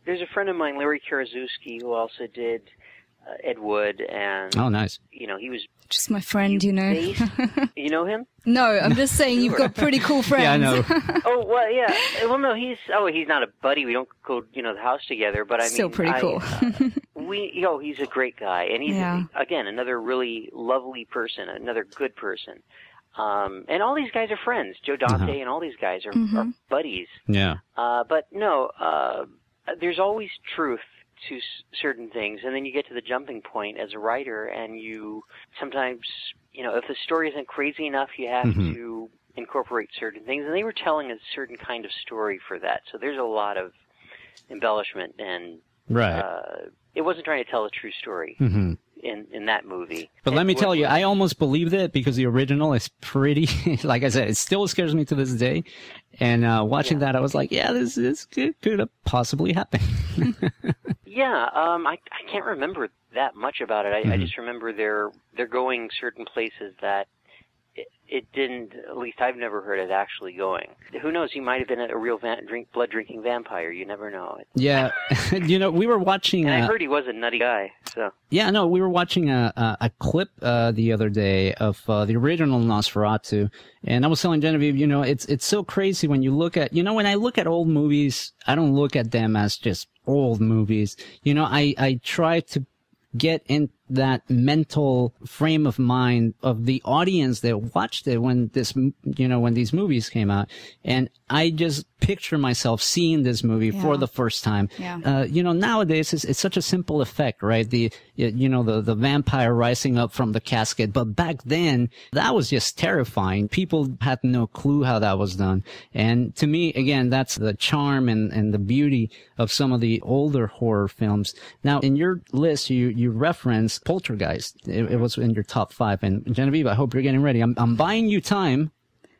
Speaker 6: there's a friend of mine, Larry Karaszewski, who also did Ed Wood, and
Speaker 4: Oh, nice.
Speaker 6: you know, he was
Speaker 5: Just my friend, you know.
Speaker 6: you know him?
Speaker 5: No, I'm just saying you've got pretty cool friends.
Speaker 4: Yeah, I know.
Speaker 6: Oh well, yeah. Well, no, he's not a buddy. We don't go, you know, the house together. But I mean,
Speaker 5: Still pretty cool.
Speaker 6: He's a great guy, and he's
Speaker 5: Yeah.
Speaker 6: again another really lovely person, another good person. And all these guys are friends. Joe Dante and all these guys are buddies.
Speaker 4: Yeah.
Speaker 6: But no, there's always truth to certain things, and then you get to the jumping point as a writer, and you sometimes, you know, if the story isn't crazy enough, you have to incorporate certain things, and they were telling a certain kind of story for that, so there's a lot of embellishment, and it wasn't trying to tell a true story in that movie.
Speaker 4: But let me tell you, I almost believed it because the original is pretty, like I said, it still scares me to this day. And watching that, I was like, yeah, this could have possibly happened.
Speaker 6: Yeah, I can't remember that much about it. I just remember they're going certain places that it didn't, at least I've never heard it actually going. Who knows, he might have been a real blood-drinking vampire. You never know.
Speaker 4: Yeah. You know, we were watching...
Speaker 6: And I heard he was a nutty guy, so...
Speaker 4: Yeah, no, we were watching a clip the other day of the original Nosferatu, and I was telling Genevieve, you know, it's so crazy when you look at... You know, when I look at old movies, I don't look at them as just old movies. You know, I try to get in that mental frame of mind of the audience that watched it when these movies came out. And I just picture myself seeing this movie for the first time.
Speaker 5: Yeah.
Speaker 4: You know, nowadays it's such a simple effect, right? The vampire rising up from the casket. But back then, that was just terrifying. People had no clue how that was done. And to me, again, that's the charm and the beauty of some of the older horror films. Now, in your list, you reference Poltergeist. It was in your top 5. And Genevieve, I hope you're getting ready. I'm buying you time.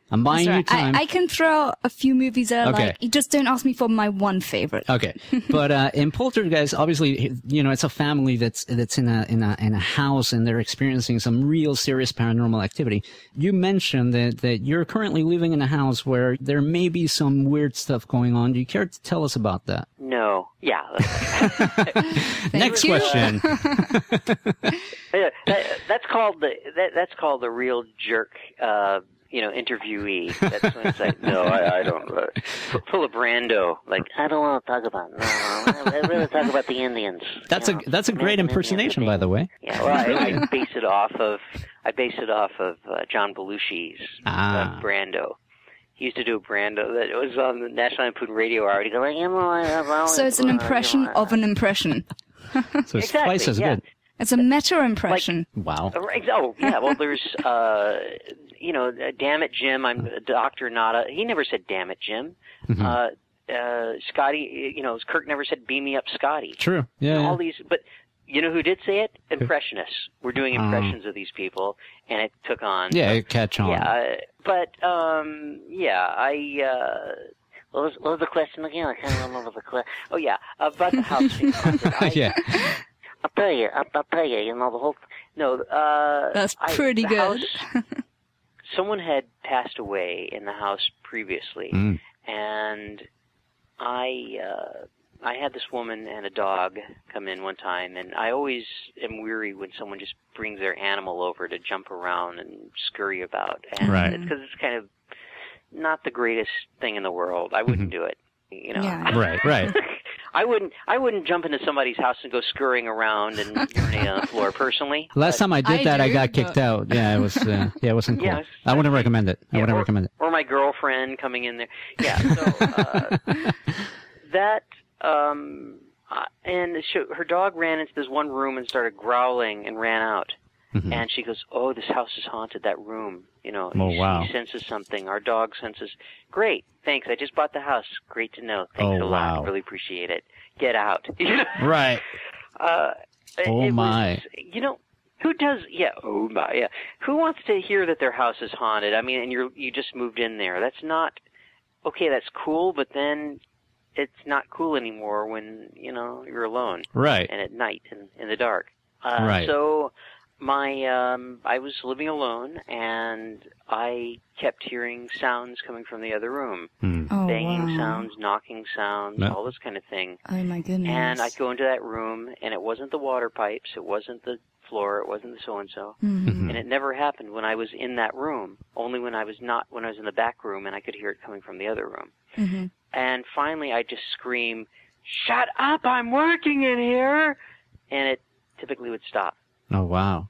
Speaker 4: I'm buying you time.
Speaker 5: I can throw a few movies that I like. You just don't ask me for my one favorite.
Speaker 4: Okay. But in Poltergeist, obviously, you know, it's a family that's in a house, and they're experiencing some real serious paranormal activity. You mentioned that you're currently living in a house where there may be some weird stuff going on. Do you care to tell us about that?
Speaker 6: No. Yeah.
Speaker 4: Next question.
Speaker 6: Yeah, that's called the real jerk. You know, interviewee. That's when it's like, no, I don't. Full of Brando. Like, I don't want to talk about. No, I'd rather talk about the Indians.
Speaker 4: That's a great impersonation, by the way.
Speaker 6: Yeah, well, I base it off of John Belushi's Brando. He used to do a Brando that was on the National Lampoon Radio Hour. He'd go like,
Speaker 5: so it's an impression of an impression.
Speaker 4: So it's twice as good.
Speaker 5: It's a meta impression.
Speaker 4: Wow.
Speaker 6: Oh, yeah. Well, there's, you know, damn it, Jim. I'm Dr. Nada. He never said damn it, Jim. Scotty, you know, Kirk never said beam me up, Scotty.
Speaker 4: True. Yeah.
Speaker 6: All these, but you know who did say it? Impressionists. We're doing impressions of these people, and it took on.
Speaker 4: Yeah, it catch on.
Speaker 6: Yeah, but what was the question again? I can't remember the question. Oh yeah, about the house being haunted.
Speaker 4: Yeah.
Speaker 6: I'll tell you, you know, the whole... No,
Speaker 5: that's pretty good.
Speaker 6: House, someone had passed away in the house previously, and I had this woman and a dog come in one time, and I always am weary when someone just brings their animal over to jump around and scurry about. And it's because it's kind of not the greatest thing in the world. I wouldn't do it, you know.
Speaker 4: Yeah. Right.
Speaker 6: I wouldn't jump into somebody's house and go scurrying around and urinate on the floor personally.
Speaker 4: Last time I did that, I got kicked out. Yeah, it was. It wasn't cool.
Speaker 6: Yeah,
Speaker 4: I wouldn't recommend it. I wouldn't recommend it.
Speaker 6: Or my girlfriend coming in there. Yeah. So that. And her dog ran into this one room and started growling and ran out. Mm-hmm. And she goes, "Oh, this house is haunted. That room,
Speaker 4: Oh, wow.
Speaker 6: He senses something. Our dog senses. Great, thanks. I just bought the house. Great to know. Thanks a lot. Really appreciate it. Get out."
Speaker 4: Right. Oh my.
Speaker 6: Who does? Yeah. Oh my. Yeah. Who wants to hear that their house is haunted? I mean, and you just moved in there. That's not okay. That's cool, but then it's not cool anymore when you're alone.
Speaker 4: Right.
Speaker 6: And at night and in the dark.
Speaker 4: Right.
Speaker 6: So. I was living alone, and I kept hearing sounds coming from the other room. Banging sounds, knocking sounds, all this kind of thing.
Speaker 5: Oh, my goodness.
Speaker 6: And I'd go into that room, and it wasn't the water pipes, it wasn't the floor, it wasn't the so-and-so.
Speaker 5: Mm-hmm.
Speaker 6: And it never happened when I was in that room, only when I was in the back room, and I could hear it coming from the other room.
Speaker 5: Mm-hmm. And
Speaker 6: finally, I'd just scream, "Shut up, I'm working in here!" And it typically would stop.
Speaker 4: Oh, wow.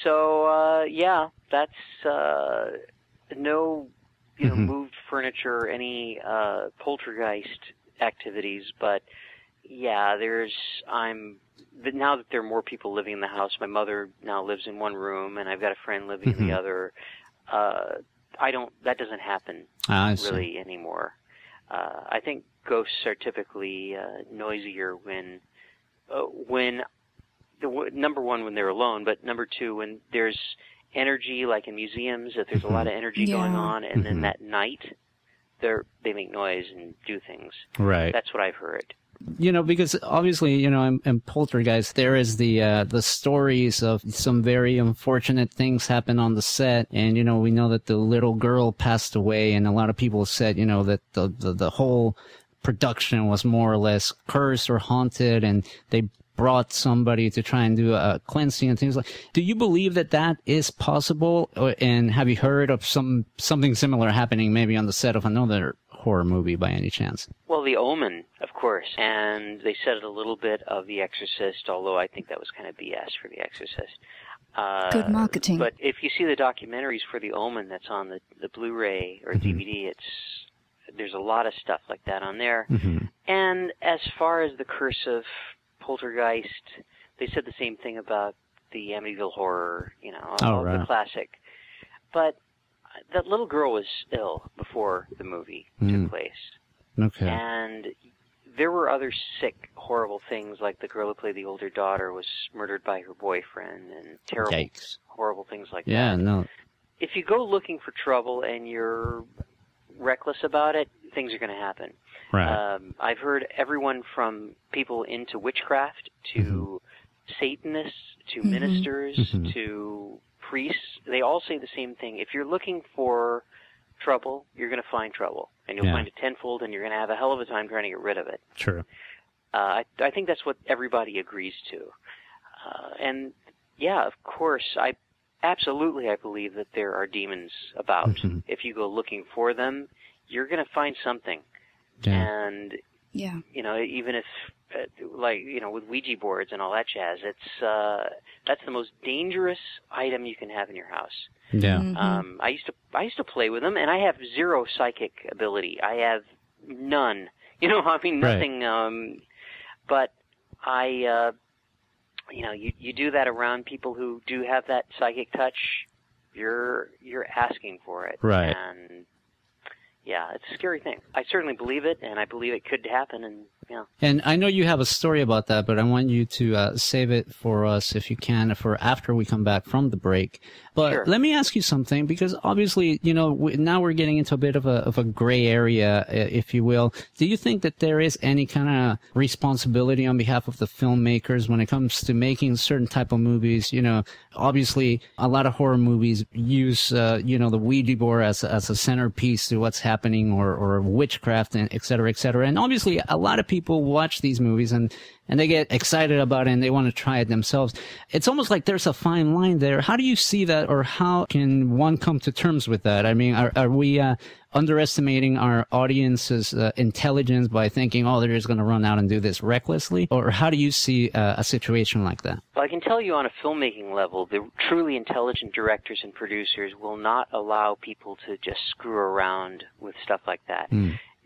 Speaker 6: So, that's no, moved furniture or any poltergeist activities. But, yeah, but now that there are more people living in the house, my mother now lives in one room, and I've got a friend living in the other. That doesn't happen really anymore. I think ghosts are typically noisier when number one, when they're alone, but number two, when there's energy, like in museums, if there's a lot of energy going on, and then that night, they make noise and do things.
Speaker 4: Right.
Speaker 6: That's what I've heard.
Speaker 4: Because obviously, in Poltergeist, there is the stories of some very unfortunate things happen on the set. And, we know that the little girl passed away, and a lot of people said, that the whole production was more or less cursed or haunted, and they brought somebody to try and do a cleansing and things like. Do you believe that is possible? And have you heard of something similar happening maybe on the set of another horror movie by any chance?
Speaker 6: Well, The Omen, of course, and they said a little bit of The Exorcist, although I think that was kind of BS for The Exorcist.
Speaker 5: Good marketing.
Speaker 6: But if you see the documentaries for The Omen that's on the Blu-ray or DVD, there's a lot of stuff like that on there.
Speaker 4: Mm-hmm.
Speaker 6: And as far as the curse of Poltergeist, they said the same thing about the Amityville Horror, the classic. But that little girl was ill before the movie took place.
Speaker 4: Okay.
Speaker 6: And there were other sick, horrible things, like the girl who played the older daughter was murdered by her boyfriend, and terrible, horrible things like that.
Speaker 4: Yeah, no.
Speaker 6: If you go looking for trouble and you're reckless about it, things are going to happen.
Speaker 4: Right.
Speaker 6: I've heard everyone from people into witchcraft to Satanists to ministers to priests. They all say the same thing. If you're looking for trouble, you're going to find trouble. And you'll find it tenfold, and you're going to have a hell of a time trying to get rid of it.
Speaker 4: True.
Speaker 6: I think that's what everybody agrees to. And, yeah, of course, I believe that there are demons about. If you go looking for them, you're going to find something.
Speaker 4: Yeah.
Speaker 6: And, even if, with Ouija boards and all that jazz, that's the most dangerous item you can have in your house.
Speaker 4: Yeah.
Speaker 6: I used to play with them, and I have zero psychic ability. I have none. Nothing. Right. But you do that around people who do have that psychic touch, you're asking for it.
Speaker 4: Right.
Speaker 6: And yeah, it's a scary thing. I certainly believe it, and I believe it could happen, and yeah.
Speaker 4: And I know you have a story about that, but I want you to save it for us, if you can, for after we come back from the break. But let me ask you something, because obviously, now we're getting into a bit of a gray area, if you will. Do you think that there is any kind of responsibility on behalf of the filmmakers when it comes to making certain type of movies? Obviously, a lot of horror movies use, the Ouija board as a centerpiece to what's happening, or witchcraft, and et cetera, et cetera. And obviously, a lot of people watch these movies and and they get excited about it and they want to try it themselves. It's almost like there's a fine line there. How do you see that, or how can one come to terms with that? I mean, are we underestimating our audience's intelligence by thinking, oh, they're just going to run out and do this recklessly? Or how do you see a situation like that?
Speaker 6: Well, I can tell you on a filmmaking level, the truly intelligent directors and producers will not allow people to just screw around with stuff like that.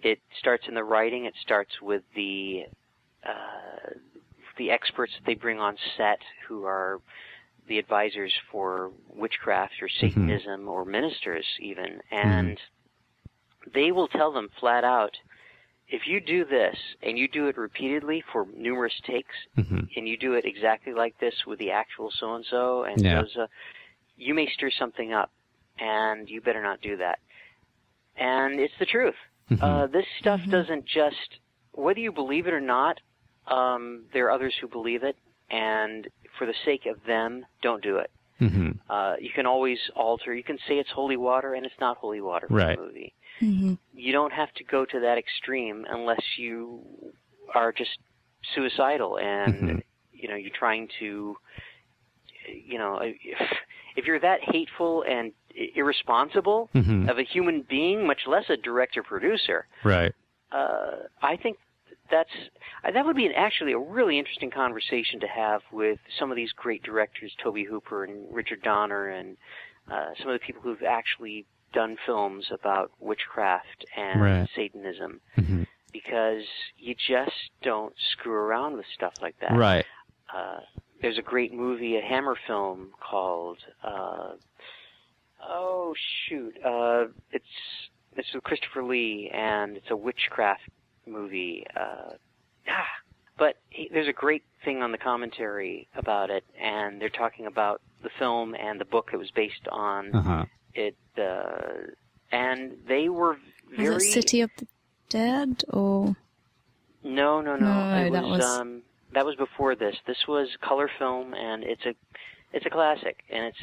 Speaker 6: It starts in the writing. It starts with the experts that they bring on set, who are the advisors for witchcraft or Satanism or ministers even, and they will tell them flat out, if you do this and you do it repeatedly for numerous takes, and you do it exactly like this with the actual so-and-so, and you may stir something up, and you better not do that. And it's the truth. This stuff doesn't just, whether you believe it or not, there are others who believe it, and for the sake of them, don't do it. You can always alter. You can say it's holy water, and it's not holy water for the movie. You don't have to go to that extreme unless you are just suicidal and you're trying to, if you're that hateful and irresponsible of a human being, much less a director-producer.
Speaker 4: Right.
Speaker 6: I think that would be actually a really interesting conversation to have with some of these great directors, Tobe Hooper and Richard Donner, and some of the people who've actually done films about witchcraft and Satanism, because you just don't screw around with stuff like that.
Speaker 4: Right.
Speaker 6: There's a great movie, a Hammer film called it's with Christopher Lee, and it's a witchcraft movie. But there's a great thing on the commentary about it, and they're talking about the film and the book it was based on. It and they were very.
Speaker 5: Was it City of the Dead or?
Speaker 6: No. That was before this. This was color film, and it's a classic, and it's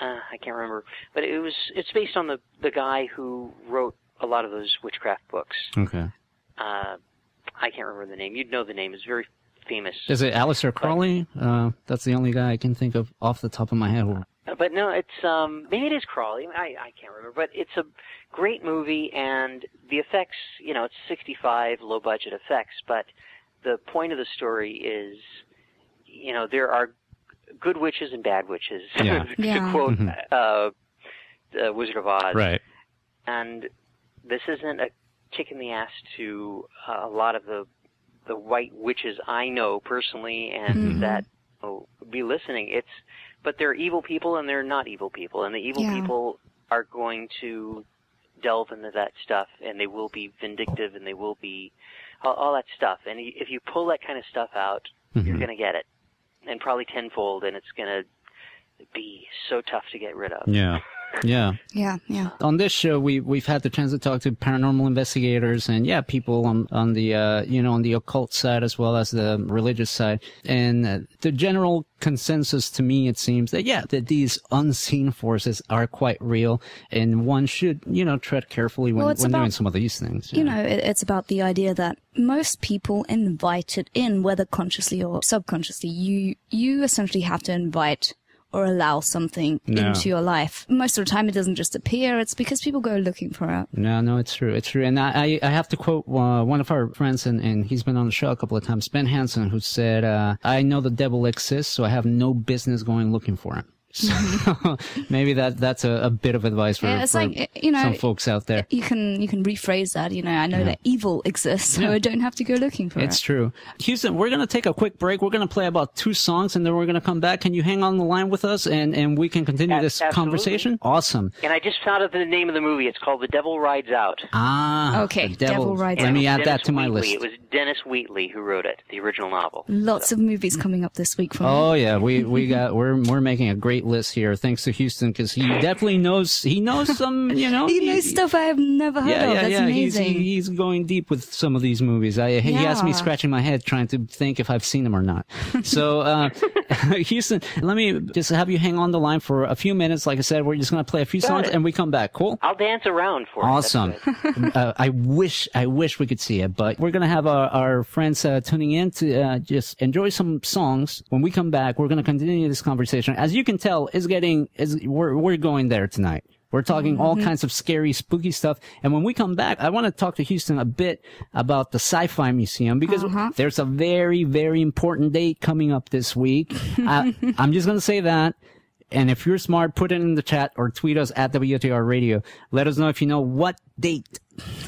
Speaker 6: I can't remember, but it's based on the guy who wrote a lot of those witchcraft books.
Speaker 4: Okay.
Speaker 6: I can't remember the name. You'd know the name. It's very famous. Is
Speaker 4: it Aleister Crowley? That's the only guy I can think of off the top of my head.
Speaker 6: But no, it's maybe it is Crawley. I can't remember. But it's a great movie, and the effects, it's 65 low-budget effects, but the point of the story is, there are good witches and bad witches, to quote Wizard of Oz.
Speaker 4: Right.
Speaker 6: And this isn't a kick in the ass to a lot of the white witches I know personally, and that will be listening. But they're evil people and they're not evil people, and the evil people are going to delve into that stuff, and they will be vindictive, and they will be all that stuff. And if you pull that kind of stuff out, you're going to get it, and probably tenfold, and it's going to be so tough to get rid of.
Speaker 4: Yeah. On this show, we've had the chance to talk to paranormal investigators and people on the on the occult side as well as the religious side. And the general consensus to me, it seems that that these unseen forces are quite real, and one should tread carefully when doing some of these things.
Speaker 5: It's about the idea that most people invite it in, whether consciously or subconsciously. You essentially have to invite or allow something into your life. Most of the time it doesn't just appear, it's because people go looking for it. No, it's true. And I have to quote one of our friends, and he's been on the show a couple of times, Ben Hansen, who said, I know the devil exists, so I have no business going looking for him. So maybe that's a bit of advice for some folks out there. You can rephrase that. I know that evil exists, so I don't have to go looking for it.
Speaker 4: It's true. Houston, we're going to take a quick break. We're going to play about 2 songs, and then we're going to come back. Can you hang on the line with us, and we can continue this conversation? Awesome.
Speaker 6: And I just found out the name of the movie. It's called The Devil Rides Out.
Speaker 5: Okay. Devil Rides Out.
Speaker 4: Let me add that to my list.
Speaker 6: It was Dennis Wheatley who wrote it, the original novel.
Speaker 5: Lots of movies coming up this week from
Speaker 4: yeah, we're making a great great list here, thanks to Huston, because he definitely knows some,
Speaker 5: He knows stuff I have never heard of. That's amazing.
Speaker 4: He's going deep with some of these movies. He has me scratching my head trying to think if I've seen them or not. So, Huston, let me just have you hang on the line for a few minutes. Like I said, we're just going to play a few songs and we come back. Cool?
Speaker 6: I'll dance around for
Speaker 4: awesome. I wish we could see it, but we're going to have our friends tuning in to just enjoy some songs. When we come back, we're going to continue this conversation. As you can tell, we're going there tonight. We're talking all kinds of scary, spooky stuff. And when we come back, I want to talk to Huston a bit about the Sci-Fi Museum, because there's a very, very important date coming up this week. I'm just going to say that. And if you're smart, put it in the chat or tweet us at WoTRradio. Let us know if you know what date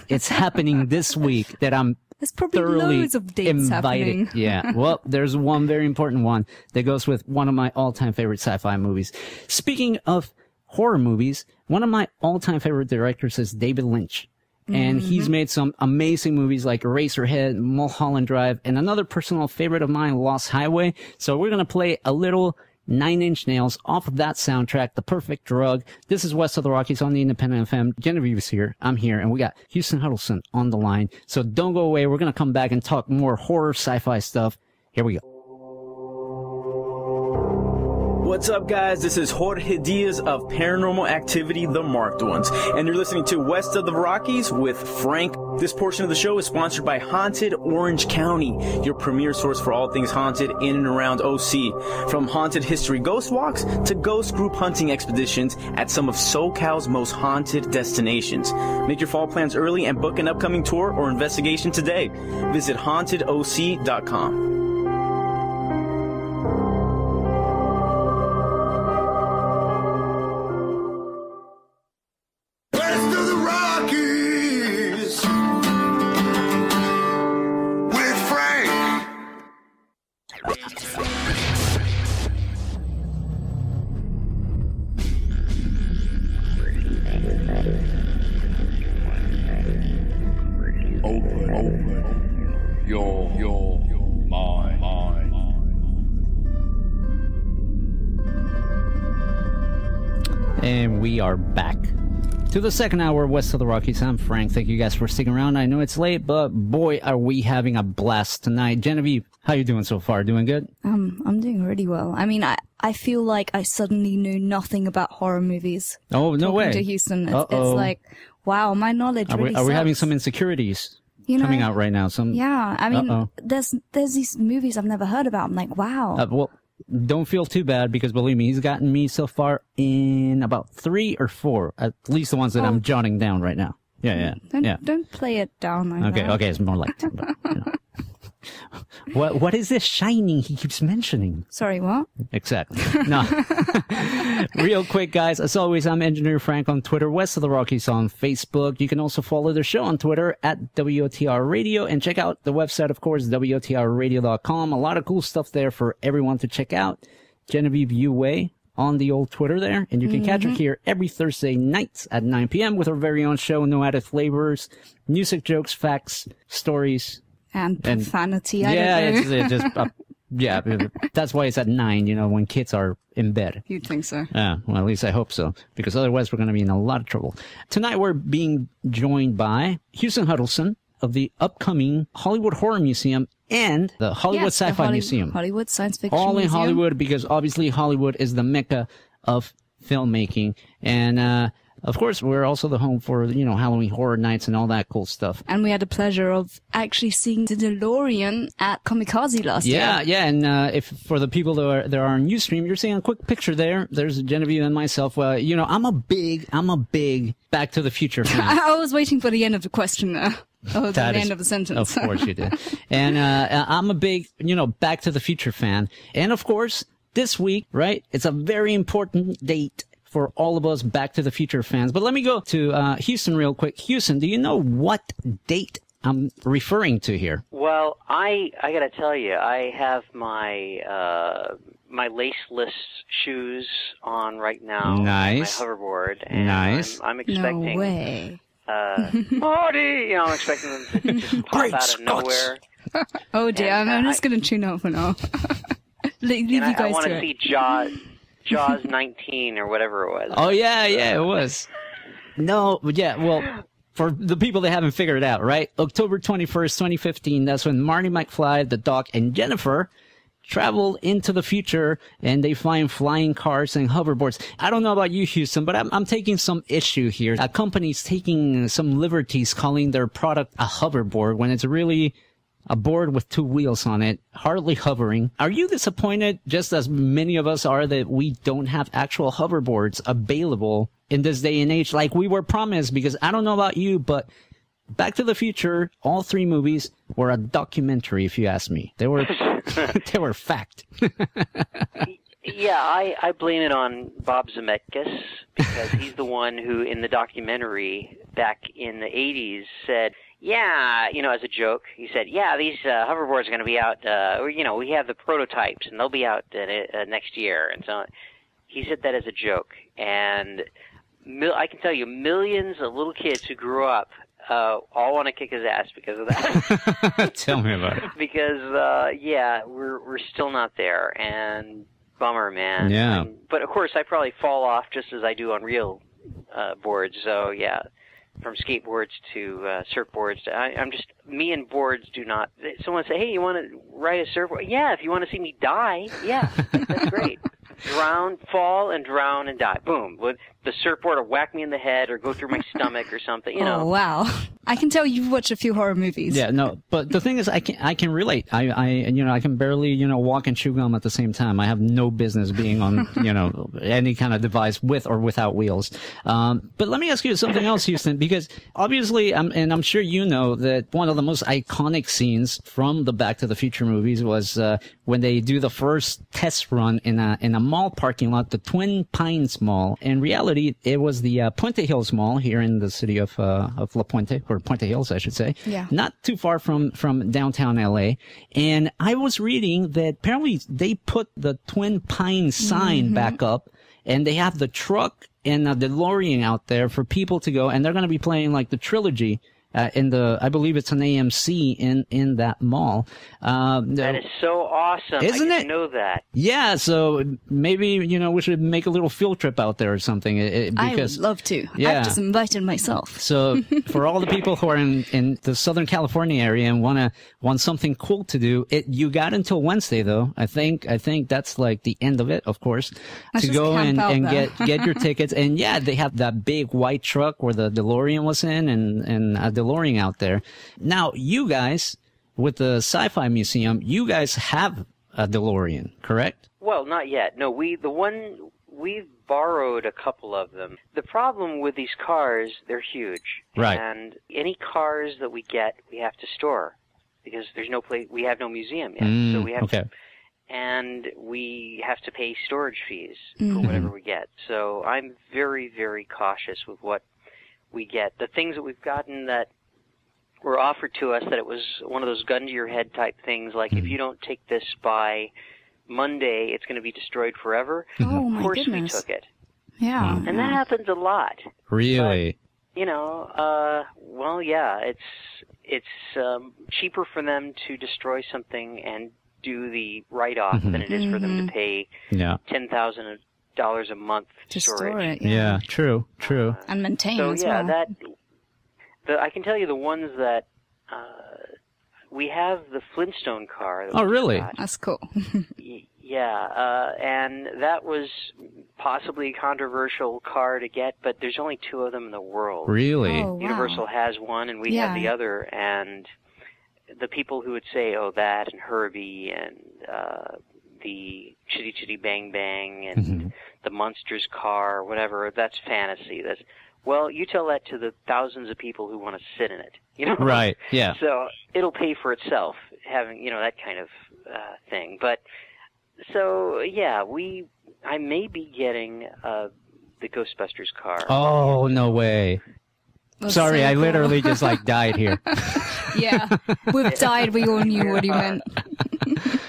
Speaker 4: it's happening this week that I'm
Speaker 5: There's probably
Speaker 4: thoroughly
Speaker 5: loads of dates
Speaker 4: invited.
Speaker 5: happening.
Speaker 4: Yeah. Well, there's one very important one that goes with one of my all-time favorite sci-fi movies. Speaking of horror movies, one of my all-time favorite directors is David Lynch. And he's made some amazing movies like Eraserhead, Mulholland Drive, and another personal favorite of mine, Lost Highway. So we're going to play a little 9 Inch Nails off of that soundtrack, The Perfect Drug. This is West of the Rockies on the Independent FM. Genevieve is here. I'm here. And we got Huston Huddleston on the line. So don't go away. We're going to come back and talk more horror sci-fi stuff. Here we go.
Speaker 7: What's up, guys? This is Jorge Diaz of Paranormal Activity, The Marked Ones, and you're listening to West of the Rockies with Frank. This portion of the show is sponsored by Haunted Orange County, your premier source for all things haunted in and around OC. From haunted history ghost walks to ghost group hunting expeditions at some of SoCal's most haunted destinations. Make your fall plans early and book an upcoming tour or investigation today. Visit HauntedOC.com.
Speaker 4: And we are back to the second hour West of the Rockies. I'm Frank. Thank you guys for sticking around. I know it's late, but boy, are we having a blast tonight. Genevieve, how you doing so far? Doing good?
Speaker 5: I'm doing really well. I mean, I feel like I suddenly knew nothing about horror movies.
Speaker 4: Oh, no way.
Speaker 5: To Huston, it's like, wow, my knowledge really
Speaker 4: Are we having
Speaker 5: sucks.
Speaker 4: some insecurities
Speaker 5: You know,
Speaker 4: coming out right now?
Speaker 5: Yeah, I mean, there's these movies I've never heard about. I'm like, wow.
Speaker 4: Well, don't feel too bad, because believe me, he's gotten me so far in about 3 or 4, at least the ones that I'm jotting down right now. Yeah.
Speaker 5: Don't play it down like that.
Speaker 4: Okay, it's more like 10, but, you know. What is this shining he keeps mentioning?
Speaker 5: Sorry, what?
Speaker 4: Exactly. No. Real quick, guys, as always, I'm Engineer Frank on Twitter, West of the Rockies on Facebook. You can also follow the show on Twitter at WoTRradio, and check out the website, of course, WoTRradio.com. A lot of cool stuff there for everyone to check out. Genevieve Uway on the old Twitter there, and you can catch her here every Thursday nights at 9 p.m. with her very own show, No Added Flavors, music, jokes, facts, stories,
Speaker 5: and profanity. I
Speaker 4: don't know. Yeah, that's why it's at 9, you know, when kids are in bed.
Speaker 5: You'd think so.
Speaker 4: Yeah, well, at least I hope so, because otherwise we're going to be in a lot of trouble. Tonight we're being joined by Huston Huddleston of the upcoming Hollywood Horror Museum and the Hollywood Sci-Fi Museum.
Speaker 5: Hollywood Science Fiction
Speaker 4: All in
Speaker 5: Museum.
Speaker 4: Hollywood, because obviously Hollywood is the mecca of filmmaking. And, of course, we're also the home for, you know, Halloween Horror Nights and all that cool stuff.
Speaker 5: And we had the pleasure of actually seeing the DeLorean at Kamikaze last year.
Speaker 4: Yeah, and if for the people that are on Ustream, you're seeing a quick picture there. There's Genevieve and myself. You know, I'm a big Back to the Future fan.
Speaker 5: I was waiting for the end of the question there. Oh, the end of the sentence.
Speaker 4: Of course you did. And I'm a big, you know, Back to the Future fan. And of course, this week, right, it's a very important date for all of us Back to the Future fans. But let me go to Huston real quick. Huston, do you know what date I'm referring to here?
Speaker 6: Well, I got to tell you, I have my my laceless shoes on right now.
Speaker 4: Nice.
Speaker 6: On my hoverboard. And
Speaker 4: nice.
Speaker 6: I'm expecting.
Speaker 5: No way.
Speaker 6: Marty! You know, I'm expecting them to just pop out of nowhere.
Speaker 5: Oh dear,
Speaker 6: And,
Speaker 5: I'm just going to tune out for now. Leave you guys
Speaker 6: I want
Speaker 5: to
Speaker 6: to
Speaker 5: it.
Speaker 6: see Jaws. Jaws 19 or whatever it was.
Speaker 4: Oh, yeah, it was. No, yeah, well, for the people that haven't figured it out, right? October 21st, 2015, that's when Marty McFly, the Doc, and Jennifer travel into the future, and they find flying cars and hoverboards. I don't know about you, Houston, but I'm taking some issue here. A company's taking some liberties calling their product a hoverboard when it's really a board with two wheels on it, hardly hovering. Are you disappointed, just as many of us are, that we don't have actual hoverboards available in this day and age like we were promised? Because I don't know about you, but Back to the Future, all three movies were a documentary, if you ask me. They were they were fact.
Speaker 6: Yeah, I blame it on Bob Zemeckis, because he's the one who, in the documentary back in the 80s, said, yeah, as a joke, he said, yeah, these hoverboards are going to be out, we have the prototypes, and they'll be out next year. And so he said that as a joke. And I can tell you, millions of little kids who grew up all want to kick his ass because of that.
Speaker 4: Tell me about it.
Speaker 6: Because, we're still not there, and bummer, man.
Speaker 4: Yeah.
Speaker 6: But, of course, I probably fall off just as I do on real boards, so, yeah. From skateboards to surfboards. Me and boards do not. Someone say, hey, you want to ride a surfboard? Yeah, if you want to see me die, yeah, that's great. Fall and drown and die. Boom. With the surfboard will whack me in the head or go through my stomach or something,
Speaker 5: Oh, wow. I can tell you've watched a few horror movies.
Speaker 4: Yeah, no, but the thing is, I can relate. I can barely, walk and chew gum at the same time. I have no business being on, any kind of device with or without wheels. But let me ask you something else, Houston, because obviously, and I'm sure you know that one of the most iconic scenes from the Back to the Future movies was, when they do the first test run in a mall parking lot, the Twin Pines Mall. In reality, it was the, Puente Hills Mall here in the city of La Puente, or Puente Hills, I should say.
Speaker 5: Yeah.
Speaker 4: Not too far from downtown LA. And I was reading that apparently they put the Twin Pines sign back up, and they have the truck and a DeLorean out there for people to go, and they're going to be playing like the trilogy I believe it's an AMC in that mall.
Speaker 6: That is so awesome.
Speaker 4: Isn't
Speaker 6: I
Speaker 4: it?
Speaker 6: didn't know that.
Speaker 4: Yeah, so maybe, we should make a little field trip out there or something. Because,
Speaker 5: I would love to.
Speaker 4: Yeah.
Speaker 5: I've just invited myself.
Speaker 4: So for all the people who are in the Southern California area and want something cool to do, you got until Wednesday though. I think that's like the end of it, of course, to go and get your tickets. And yeah, they have that big white truck where the DeLorean was in and a DeLorean out there. Now, you guys with the Sci-Fi Museum, you guys have a DeLorean, correct?
Speaker 6: Well, not yet. No, we've borrowed a couple of them. The problem with these cars, they're huge.
Speaker 4: Right.
Speaker 6: And any cars that we get, we have to store because there's no place, we have no museum yet. So we have to, and we have to pay storage fees for whatever we get. So I'm very, very cautious with what we get. The things that we've gotten that were offered to us, that it was one of those gun to your head type things, like if you don't take this by Monday, it's going to be destroyed forever.
Speaker 5: Oh, my
Speaker 6: Of course
Speaker 5: goodness.
Speaker 6: we took it.
Speaker 5: Yeah.
Speaker 6: And that happens a lot.
Speaker 4: Really?
Speaker 6: But, well, yeah, it's cheaper for them to destroy something and do the write-off than it is for them to pay $10,000 a month
Speaker 5: To
Speaker 6: storage.
Speaker 5: store it.
Speaker 4: Yeah, true.
Speaker 5: And maintain
Speaker 6: So
Speaker 5: as
Speaker 6: yeah,
Speaker 5: well.
Speaker 6: I can tell you the ones that we have the Flintstone car.
Speaker 4: Oh, really?
Speaker 5: That's cool.
Speaker 6: And that was possibly a controversial car to get, but there's only two of them in the world.
Speaker 4: Really?
Speaker 5: Oh, wow.
Speaker 6: Universal has one, and we have the other, and the people who would say, oh, that, and Herbie, and the Chitty Chitty Bang Bang, and the Monsters car, whatever, that's fantasy. Well, you tell that to the thousands of people who want to sit in it,
Speaker 4: Right, yeah.
Speaker 6: So it'll pay for itself, having, that kind of thing. But, so, yeah, I may be getting the Ghostbusters car.
Speaker 4: Oh, no way.
Speaker 5: That's
Speaker 4: Sorry,
Speaker 5: so
Speaker 4: I
Speaker 5: cool.
Speaker 4: literally just died here.
Speaker 5: Yeah. We've died, we all knew what he meant.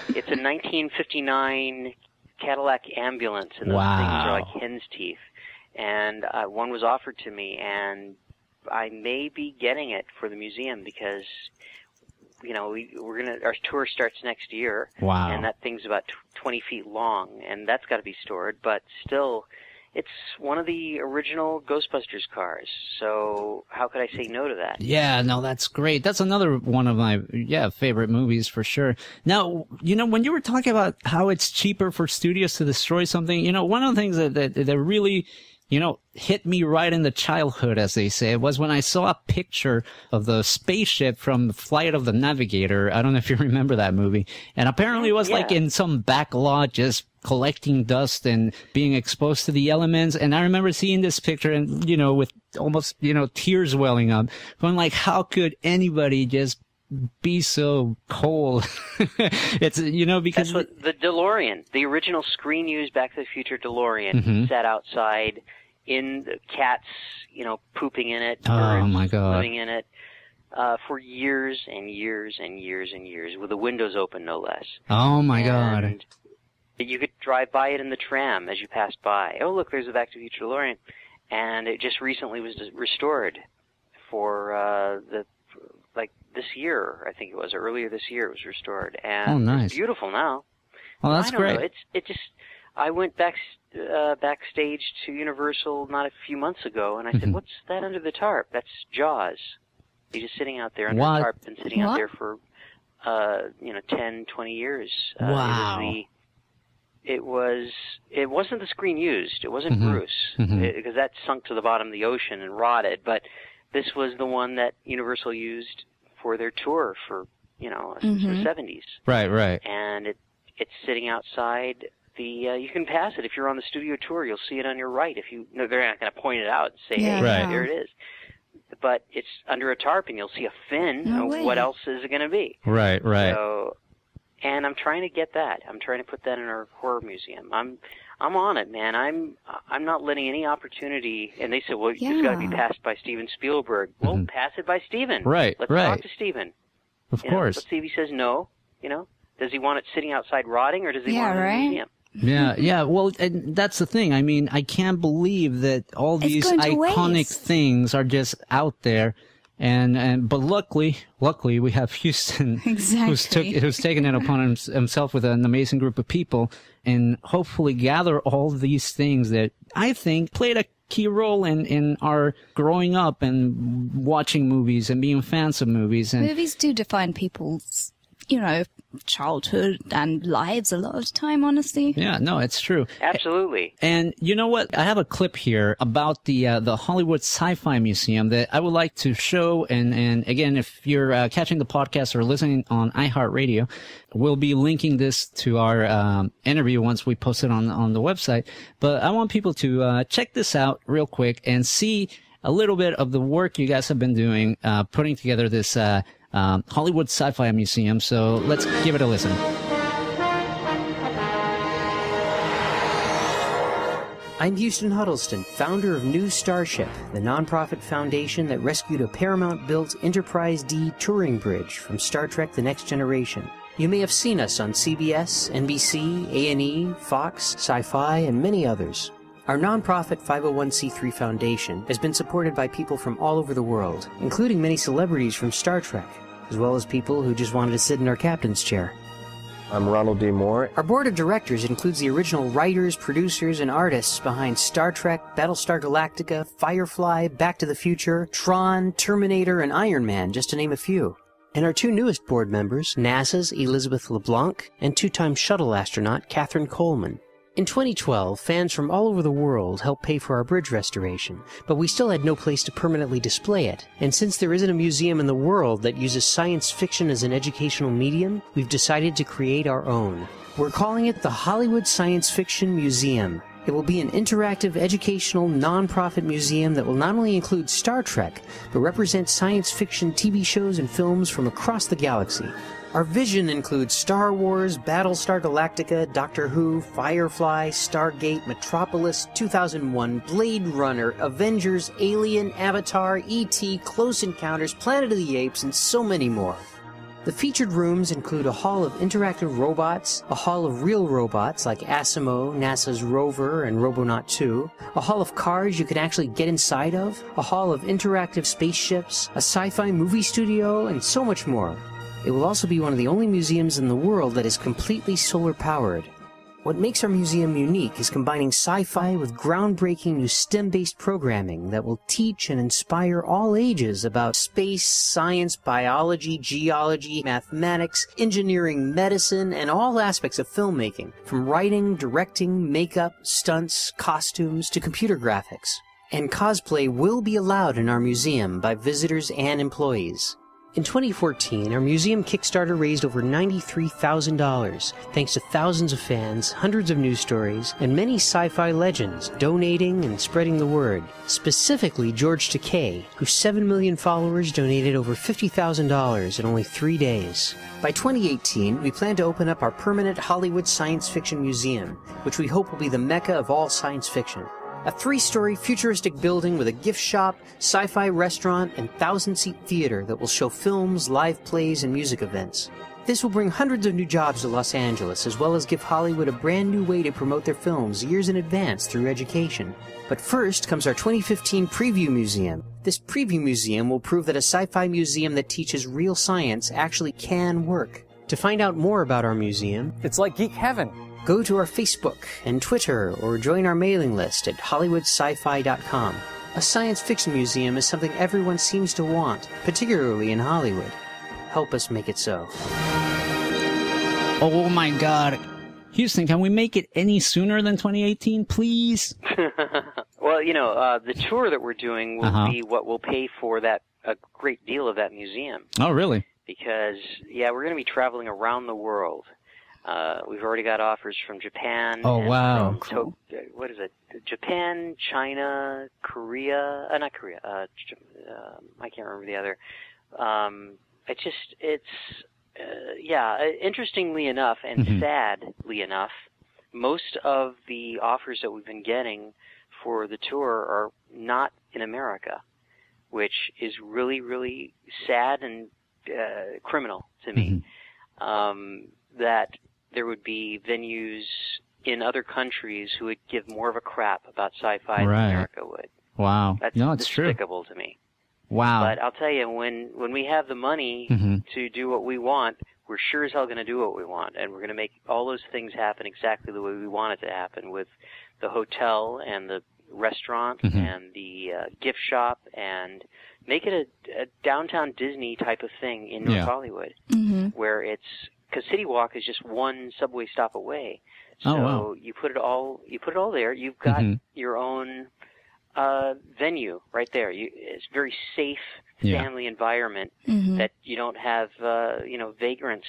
Speaker 6: It's a 1959 Cadillac ambulance, and those
Speaker 4: Wow.
Speaker 6: things are like hen's teeth. And one was offered to me, and I may be getting it for the museum because our tour starts next year.
Speaker 4: Wow.
Speaker 6: And that thing's about 20 feet long, and that's got to be stored. But still, it's one of the original Ghostbusters cars. So how could I say no to that?
Speaker 4: Yeah, no, that's great. That's another one of my favorite movies for sure. Now, when you were talking about how it's cheaper for studios to destroy something, one of the things that really hit me right in the childhood, as they say, was when I saw a picture of the spaceship from Flight of the Navigator. I don't know if you remember that movie. And apparently it was like in some back lot, just collecting dust and being exposed to the elements. And I remember seeing this picture and, with almost, tears welling up, going like, how could anybody just be so cold? It's, because
Speaker 6: that's what the DeLorean, the original screen used Back to the Future DeLorean, sat outside in the cats, pooping in it,
Speaker 4: oh my God,
Speaker 6: living in it, for years and years and years and years, with the windows open, no less.
Speaker 4: Oh my God.
Speaker 6: You could drive by it in the tram as you passed by. Oh, look, there's a Back to the Future DeLorean. And it just recently was restored for this year, I think it was, or earlier this year it was restored. And
Speaker 4: nice.
Speaker 6: It's beautiful now.
Speaker 4: Oh, that's great.
Speaker 6: I went backstage to Universal not a few months ago, and I said, what's that under the tarp? That's Jaws. He's just sitting out there under the tarp, been sitting out there for 10, 20 years.
Speaker 4: Wow.
Speaker 6: It wasn't the screen used. It wasn't Bruce, because that sunk to the bottom of the ocean and rotted. But this was the one that Universal used for their tour for, the 70s.
Speaker 4: Right.
Speaker 6: And it's sitting outside. You can pass it if you're on the studio tour. You'll see it on your right. They're not going to point it out and say, "Hey, there it is." But it's under a tarp, and you'll see a fin. What else is it going to be?
Speaker 4: Right.
Speaker 6: So, and I'm trying to get that. I'm trying to put that in our horror museum. I'm on it, man. I'm not letting any opportunity. And they said, well, it's got to be passed by Steven Spielberg. Well, pass it by Steven.
Speaker 4: Right.
Speaker 6: Let's talk to Steven.
Speaker 4: Of course.
Speaker 6: Let's see if he says no. Does he want it sitting outside rotting, or does he want it in the museum?
Speaker 4: Yeah. Well, and that's the thing. I mean, I can't believe that all these iconic things are just out there. But luckily we have Huston, who's taken it upon himself with an amazing group of people, and hopefully gather all these things that I think played a key role in our growing up and watching movies and being fans of movies. And
Speaker 5: movies do define people's, childhood and lives a lot of the time, honestly.
Speaker 4: Yeah, no, it's true.
Speaker 6: Absolutely.
Speaker 4: And you know what? I have a clip here about the Hollywood Sci-Fi Museum that I would like to show. And again, if you're catching the podcast or listening on iHeartRadio, we'll be linking this to our interview once we post it on the website. But I want people to check this out real quick and see a little bit of the work you guys have been doing, putting together this Hollywood Sci-Fi Museum. So let's give it a listen.
Speaker 8: I'm Huston Huddleston, founder of New Starship, the nonprofit foundation that rescued a Paramount-built Enterprise D touring bridge from Star Trek The Next Generation. You may have seen us on CBS, NBC, A&E, Fox, Sci-Fi, and many others. Our nonprofit 501c3 foundation has been supported by people from all over the world, including many celebrities from Star Trek, as well as people who just wanted to sit in our captain's chair.
Speaker 9: I'm Ronald D. Moore.
Speaker 8: Our board of directors includes the original writers, producers, and artists behind Star Trek, Battlestar Galactica, Firefly, Back to the Future, Tron, Terminator, and Iron Man, just to name a few. And our two newest board members, NASA's Elizabeth LeBlanc and two-time shuttle astronaut Catherine Coleman. In 2012, fans from all over the world helped pay for our bridge restoration, but we still had no place to permanently display it. And since there isn't a museum in the world that uses science fiction as an educational medium, we've decided to create our own. We're calling it the Hollywood Science Fiction Museum. It will be an interactive, educational, non-profit museum that will not only include Star Trek, but represent science fiction TV shows and films from across the galaxy. Our vision includes Star Wars, Battlestar Galactica, Doctor Who, Firefly, Stargate, Metropolis, 2001, Blade Runner, Avengers, Alien, Avatar, E.T., Close Encounters, Planet of the Apes, and so many more. The featured rooms include a hall of interactive robots, a hall of real robots like Asimo, NASA's rover, and Robonaut 2, a hall of cars you can actually get inside of, a hall of interactive spaceships, a sci-fi movie studio, and so much more. It will also be one of the only museums in the world that is completely solar-powered. What makes our museum unique is combining sci-fi with groundbreaking new STEM-based programming that will teach and inspire all ages about space, science, biology, geology, mathematics, engineering, medicine, and all aspects of filmmaking, from writing, directing, makeup, stunts, costumes, to computer graphics. And cosplay will be allowed in our museum by visitors and employees. In 2014, our museum Kickstarter raised over $93,000, thanks to thousands of fans, hundreds of news stories, and many sci-fi legends donating and spreading the word. Specifically, George Takei, whose 7 million followers donated over $50,000 in only 3 days. By 2018, we plan to open up our permanent Hollywood Science Fiction Museum, which we hope will be the mecca of all science fiction. A 3-story futuristic building with a gift shop, sci-fi restaurant, and 1,000-seat theater that will show films, live plays, and music events. This will bring hundreds of new jobs to Los Angeles, as well as give Hollywood a brand new way to promote their films years in advance through education. But first comes our 2015 Preview Museum. This Preview Museum will prove that a sci-fi museum that teaches real science actually can work. To find out more about our museum,
Speaker 10: it's like geek heaven.
Speaker 8: Go to our Facebook and Twitter or join our mailing list at HollywoodSci-Fi.com. A science fiction museum is something everyone seems to want, particularly in Hollywood. Help us make it so.
Speaker 4: Oh my God. Houston, can we make it any sooner than 2018, please?
Speaker 6: Well, the tour that we're doing will be what will pay for a great deal of that museum.
Speaker 4: Oh, really?
Speaker 6: Because, we're going to be traveling around the world. We've already got offers from Japan.
Speaker 4: Oh, wow.
Speaker 6: From what is it? Japan, China, Korea. Not Korea. I can't remember the other. Interestingly enough and sadly enough, most of the offers that we've been getting for the tour are not in America, which is really, really sad and criminal to me. That there would be venues in other countries who would give more of a crap about sci-fi than America would.
Speaker 4: Wow.
Speaker 6: That's despicable to me.
Speaker 4: Wow.
Speaker 6: But I'll tell you, when we have the money to do what we want, we're sure as hell going to do what we want. And we're going to make all those things happen exactly the way we want it to happen, with the hotel and the restaurant and the gift shop, and make it a downtown Disney type of thing in North Hollywood, where it's... Because City Walk is just one subway stop away, so you put it all there. You've got your own venue right there. It's a very safe family environment that you don't have vagrants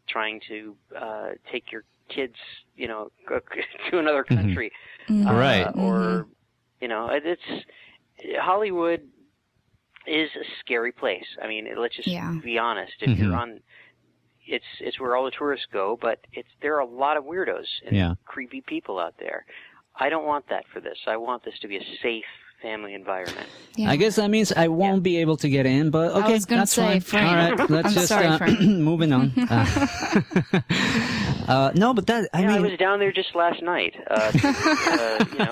Speaker 6: trying to take your kids to another country, or it's Hollywood is a scary place. I mean, let's just be honest. If you're on It's where all the tourists go, but there are a lot of weirdos and creepy people out there. I don't want that for this. I want this to be a safe family environment.
Speaker 4: Yeah. I guess that means I won't be able to get in, but okay, that's fine.
Speaker 5: Frank.
Speaker 4: All right, let's just moving on. No, but that
Speaker 6: I was down there just last night.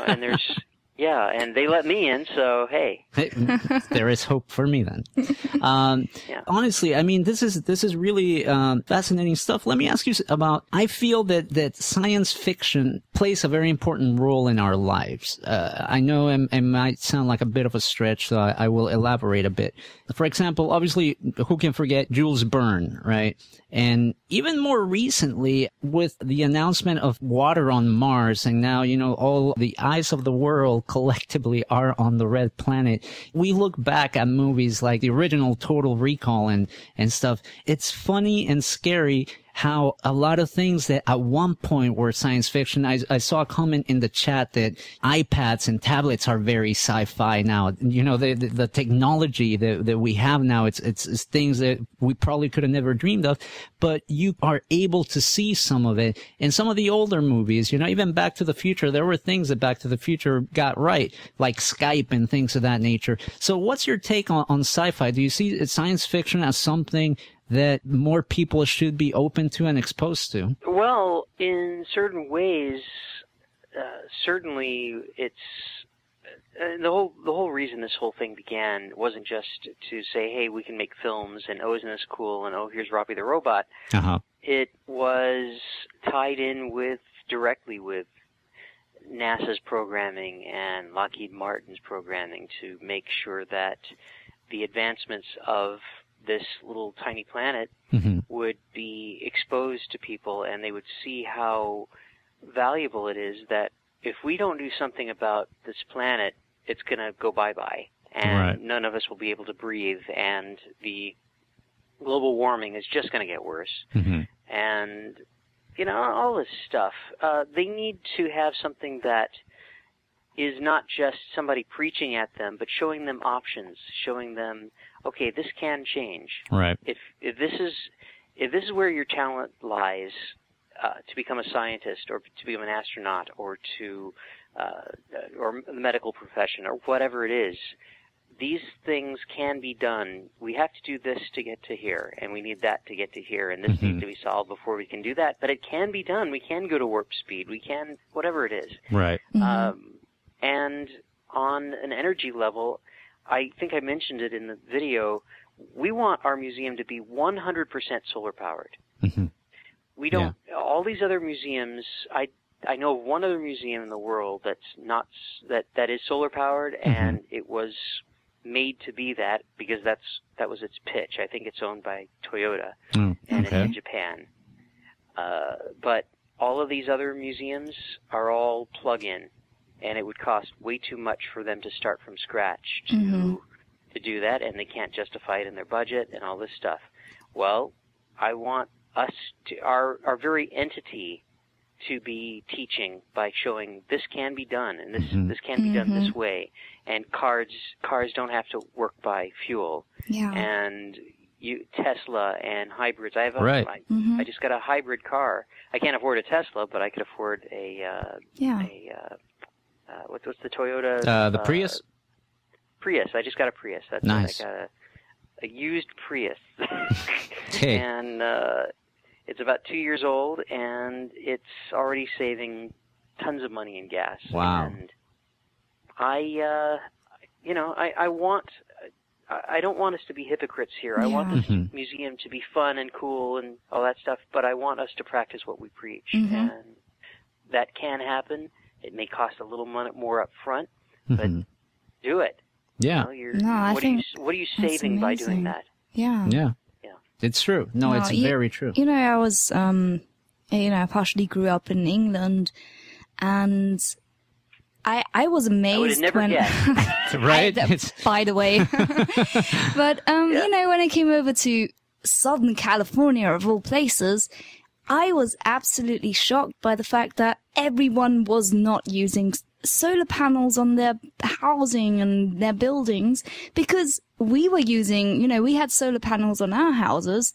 Speaker 6: And there's. Yeah, and they let me in, so hey.
Speaker 4: There is hope for me then. Honestly, I mean, this is really fascinating stuff. Let me ask you about, I feel that science fiction plays a very important role in our lives. I know it might sound like a bit of a stretch, so I will elaborate a bit. For example, obviously, who can forget Jules Verne, right? And even more recently, with the announcement of water on Mars, and now, all the eyes of the world collectively are on the red planet, we look back at movies like the original Total Recall and stuff. It's funny and scary how a lot of things that at one point were science fiction. I saw a comment in the chat that iPads and tablets are very sci-fi now. The technology that we have now, it's things that we probably could have never dreamed of, but you are able to see some of it in some of the older movies. Even Back to the Future, there were things that Back to the Future got right, like Skype and things of that nature. So what's your take on sci-fi? Do you see science fiction as something that more people should be open to and exposed to?
Speaker 6: Well, in certain ways, certainly it's the whole reason this whole thing began wasn't just to say, hey, we can make films, and oh, isn't this cool, and oh, here's Robbie the Robot.
Speaker 4: Uh-huh.
Speaker 6: It was tied in directly with NASA's programming and Lockheed Martin's programming to make sure that the advancements of this little tiny planet would be exposed to people, and they would see how valuable it is that if we don't do something about this planet, it's going to go bye-bye, and none of us will be able to breathe, and the global warming is just going to get worse. And, you know, all this stuff. They need to have something that is not just somebody preaching at them, but showing them options, showing them, okay, this can change.
Speaker 4: Right.
Speaker 6: If this is where your talent lies, to become a scientist or to become an astronaut or to or the medical profession or whatever it is, these things can be done. We have to do this to get to here, and we need that to get to here, and this needs to be solved before we can do that. But it can be done. We can go to warp speed. We can, whatever it is.
Speaker 4: Right.
Speaker 6: And on an energy level, I think I mentioned it in the video, we want our museum to be 100% solar powered. We don't, all these other museums, I know of one other museum in the world that's not, that is solar powered, and it was made to be that because that was its pitch. I think it's owned by Toyota, and it's in Japan. But all of these other museums are all plug-in, and it would cost way too much for them to start from scratch to do that, and they can't justify it in their budget and all this stuff. Well, I want us to, our very entity, to be teaching by showing this can be done, and this can be done this way, and cars don't have to work by fuel, and Tesla and hybrids. I have I just got a hybrid car. I can't afford a Tesla, but I could afford what's the Toyota?
Speaker 4: The Prius.
Speaker 6: Prius. I just got a Prius. That's
Speaker 4: nice.
Speaker 6: I got a used Prius,
Speaker 4: Okay.
Speaker 6: and it's about 2 years old, and it's already saving tons of money in gas.
Speaker 4: Wow.
Speaker 6: And I don't want us to be hypocrites here. I want this museum to be fun and cool and all that stuff, but I want us to practice what we preach. And that can happen. It may cost a little more up front, but do it.
Speaker 4: Yeah.
Speaker 6: You know, what are you saving by doing that?
Speaker 5: Yeah.
Speaker 4: Yeah. It's true. No, it's very true.
Speaker 5: You know, I was, I partially grew up in England, and I was amazed
Speaker 6: I would have never
Speaker 5: when,
Speaker 6: guessed.
Speaker 4: Right?
Speaker 5: By the way. But, you know, when I came over to Southern California, of all places, I was absolutely shocked by the fact that everyone was not using solar panels on their housing and their buildings, because we were using, you know, we had solar panels on our houses,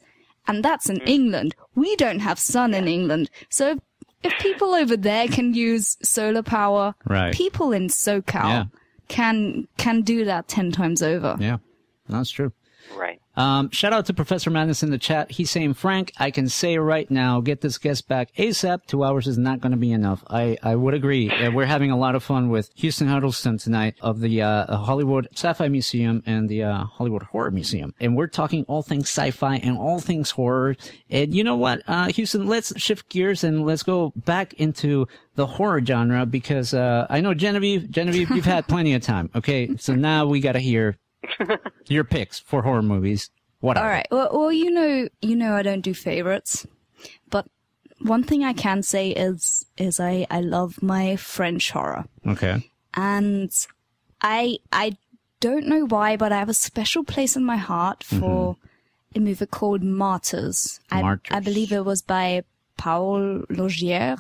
Speaker 5: and that's in England. We don't have sun in England. So if people over there can use solar power, people in SoCal can do that 10 times over.
Speaker 4: Yeah, that's true.
Speaker 6: Right.
Speaker 4: Shout out to Professor Madness in the chat. He's saying, Frank, I can say right now, get this guest back ASAP. 2 hours is not going to be enough. I would agree. We're having a lot of fun with Huston Huddleston tonight of the Hollywood Sci-Fi Museum and the Hollywood Horror Museum. And we're talking all things sci-fi and all things horror. And you know what, Huston, let's shift gears and let's go back into the horror genre, because I know Genevieve, you've had plenty of time. Okay, so now we got to hear your picks for horror movies. What are
Speaker 5: All right. Well, you know, I don't do favorites, but one thing I can say is I love my French horror.
Speaker 4: Okay.
Speaker 5: And I don't know why, but I have a special place in my heart for a movie called Martyrs. I believe it was by Paul Laugier,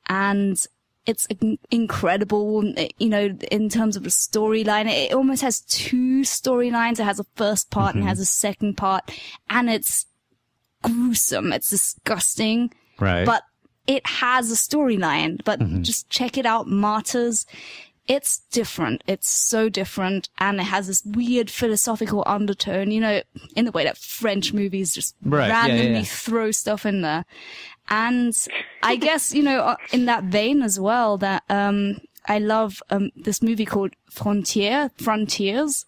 Speaker 5: and it's incredible, you know, in terms of the storyline. It almost has two storylines. It has a first part and has a second part, and it's gruesome. It's disgusting.
Speaker 4: Right.
Speaker 5: But it has a storyline. But just check it out, Martyrs. It's different. It's so different, and it has this weird philosophical undertone, you know, in the way that French movies just randomly throw stuff in there. And I guess, you know, in that vein as well, that I love this movie called Frontiers.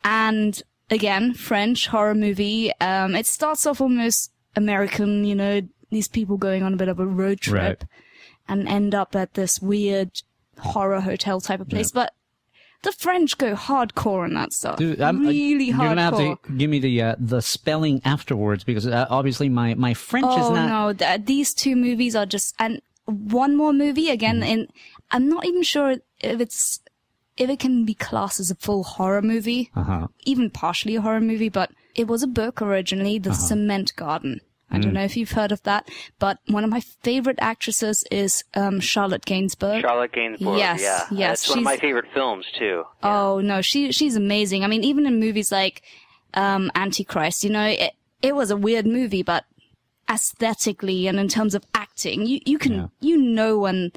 Speaker 5: And again, French horror movie. It starts off almost American, you know, these people going on a bit of a road trip and end up at this weird horror hotel type of place. But the French go hardcore on that stuff.
Speaker 4: Dude,
Speaker 5: really hardcore.
Speaker 4: You're gonna have to give me the spelling afterwards, because obviously my French is not.
Speaker 5: No, these two movies are just, and one more movie again. And I'm not even sure if it can be classed as a full horror movie, even partially a horror movie. But it was a book originally, The Cement Garden. I don't know if you've heard of that, but one of my favorite actresses is Charlotte Gainsbourg.
Speaker 6: Charlotte Gainsbourg,
Speaker 5: yes.
Speaker 6: That's one of my favorite films, too. Yeah.
Speaker 5: Oh, no, she's amazing. I mean, even in movies like Antichrist, you know, it was a weird movie, but aesthetically and in terms of acting, you can you know when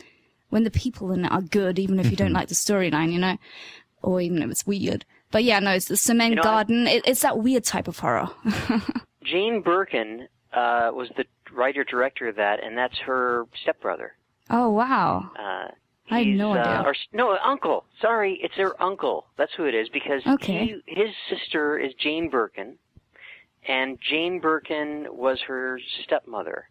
Speaker 5: the people in it are good, even if you don't like the storyline, you know, or even if it's weird. But yeah, no, it's The Cement Garden. It's that weird type of horror.
Speaker 6: Jane Birkin was the writer-director of that, and that's her stepbrother.
Speaker 5: Oh, wow. I had no idea.
Speaker 6: No, uncle. Sorry, it's her uncle. That's who it is, because his sister is Jane Birkin, and Jane Birkin was her stepmother.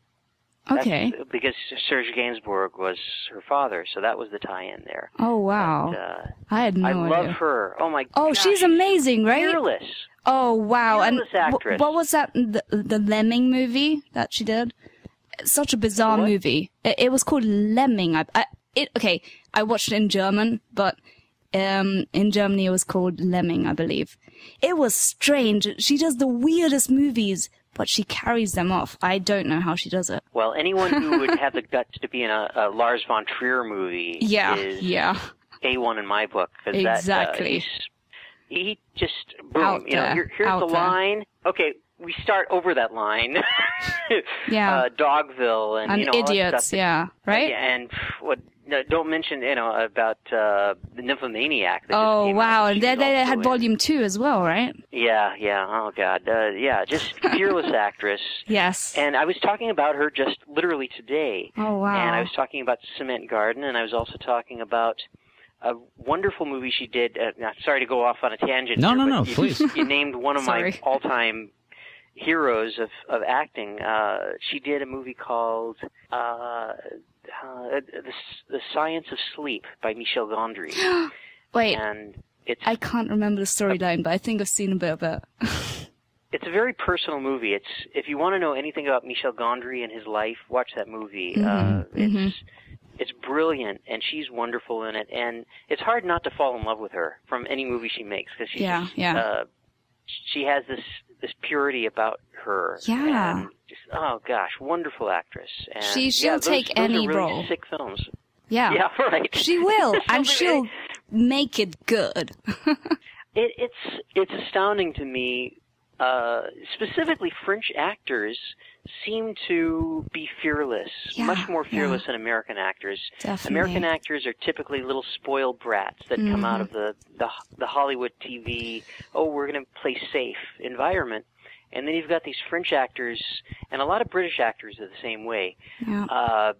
Speaker 5: Okay.
Speaker 6: Because Serge Gainsbourg was her father, so that was the tie-in there.
Speaker 5: Oh, wow.
Speaker 6: But,
Speaker 5: I had no idea.
Speaker 6: I love her. Oh, my God.
Speaker 5: Oh, she's amazing, right?
Speaker 6: Fearless.
Speaker 5: Oh, wow.
Speaker 6: Fearless actress.
Speaker 5: What was that, the Lemming movie that she did? Such a bizarre movie. It was called Lemming. I watched it in German, but in Germany it was called Lemming, I believe. It was strange. She does the weirdest movies, but she carries them off. I don't know how she does it.
Speaker 6: Well, anyone who would have the guts to be in a Lars von Trier movie is A1 in my book.
Speaker 5: Exactly.
Speaker 6: He just, boom, here's the line. Okay, we start over that line. Dogville and
Speaker 5: you know,
Speaker 6: Idiots,
Speaker 5: all that stuff. Right?
Speaker 6: And what? No, don't mention, about the Nymphomaniac.
Speaker 5: Oh, wow. They had volume 2 as well, right?
Speaker 6: Yeah. Oh, God. Just fearless actress.
Speaker 5: Yes.
Speaker 6: And I was talking about her just literally today.
Speaker 5: Oh, wow.
Speaker 6: And I was talking about Cement Garden, and I was also talking about a wonderful movie she did. Sorry to go off on a tangent.
Speaker 4: No, please.
Speaker 6: You named one of my all-time heroes of acting. She did a movie called The Science of Sleep by Michel Gondry.
Speaker 5: Wait,
Speaker 6: and
Speaker 5: I can't remember the storyline, but I think I've seen a bit of it.
Speaker 6: It's a very personal movie. If you want to know anything about Michel Gondry and his life, watch that movie. It's brilliant, and she's wonderful in it. And it's hard not to fall in love with her from any movie she makes, because she has this purity about her.
Speaker 5: Yeah.
Speaker 6: And just, oh gosh, wonderful actress. And
Speaker 5: she'll take any
Speaker 6: really
Speaker 5: role.
Speaker 6: Sick films.
Speaker 5: Yeah.
Speaker 6: Yeah, right.
Speaker 5: She will, and she'll make it good.
Speaker 6: It's astounding to me. Specifically, French actors seem to be fearless, much more fearless than American actors.
Speaker 5: Definitely.
Speaker 6: American actors are typically little spoiled brats that come out of the Hollywood TV, we're going to play safe environment. And then you've got these French actors, and a lot of British actors are the same way.
Speaker 5: Yeah.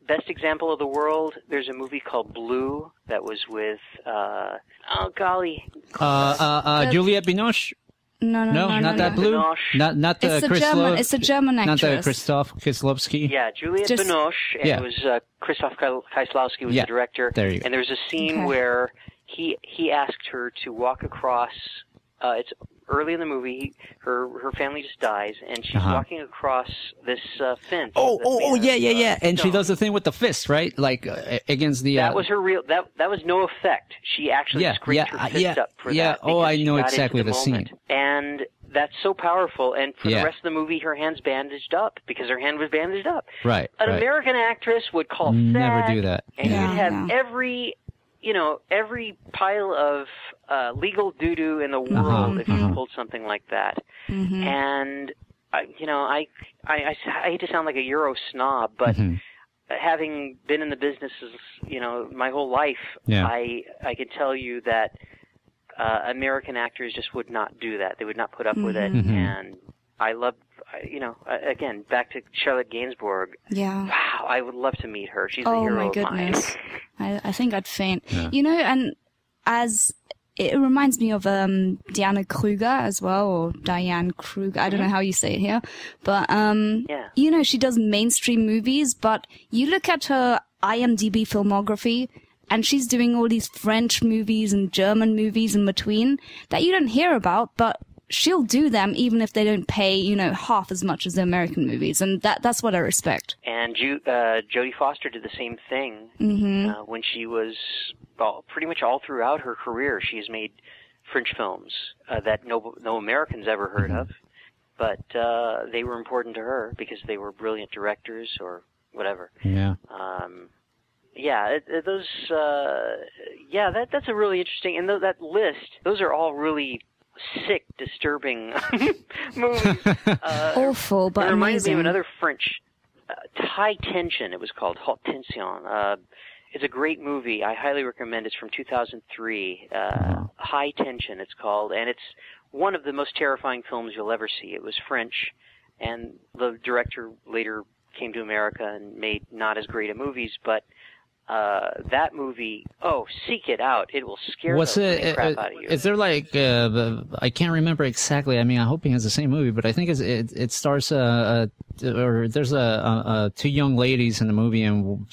Speaker 6: Best example of the world, there's a movie called Blue that was with,
Speaker 4: Juliette Binoche?
Speaker 5: No,
Speaker 4: not that Blue.
Speaker 6: Binoche.
Speaker 4: Not the
Speaker 5: It's a German actress.
Speaker 4: Not the Christoph Kieslowski.
Speaker 6: Yeah, Juliette Binoche, and it was Christoph Kieslowski was the director.
Speaker 4: There you go.
Speaker 6: And there's a scene where he asked her to walk across. It's early in the movie. Her family just dies, and she's walking across this fence.
Speaker 4: Yeah. And she does the thing with the fist, right? Like against the.
Speaker 6: That was her real. That was no effect. She actually scraped her fist up for that.
Speaker 4: Yeah. Oh, I know exactly the
Speaker 6: moment.
Speaker 4: scene.
Speaker 6: And that's so powerful. And for the rest of the movie, her hand's bandaged up because her hand was bandaged up.
Speaker 4: Right.
Speaker 6: An American actress would call
Speaker 4: never do that.
Speaker 6: And you'd have every pile of legal doo-doo in the world if you pulled something like that. And, I hate to sound like a Euro snob, but having been in the businesses, my whole life, I can tell you that American actors just would not do that. They would not put up with it. And I loved again, back to Charlotte Gainsbourg.
Speaker 5: Yeah.
Speaker 6: Wow, I would love to meet her. She's a hero
Speaker 5: my goodness.
Speaker 6: of mine.
Speaker 5: I think I'd faint.
Speaker 4: Yeah.
Speaker 5: And as it reminds me of Diana Kruger as well, or Diane Kruger. I don't know how you say it here, but she does mainstream movies. But you look at her IMDb filmography, and she's doing all these French movies and German movies in between that you don't hear about, but she'll do them even if they don't pay, half as much as the American movies, and that's what I respect.
Speaker 6: And Jodie Foster did the same thing when she was pretty much all throughout her career. She has made French films that no Americans ever heard of, but they were important to her because they were brilliant directors or whatever.
Speaker 4: Yeah.
Speaker 6: That's a really interesting, and that list, those are all really sick, disturbing movies.
Speaker 5: Awful, but
Speaker 6: it reminds
Speaker 5: amazing.
Speaker 6: me of another French, High Tension, it was called, Haute Tension. It's a great movie. I highly recommend it. It's from 2003. High Tension, it's called, and it's one of the most terrifying films you'll ever see. It was French, and the director later came to America and made not as great a movies, but that movie, seek it out. It will scare the crap out of you.
Speaker 4: Is there I can't remember exactly. I mean, I'm hoping it's the same movie, but I think it stars or there's two young ladies in the movie, and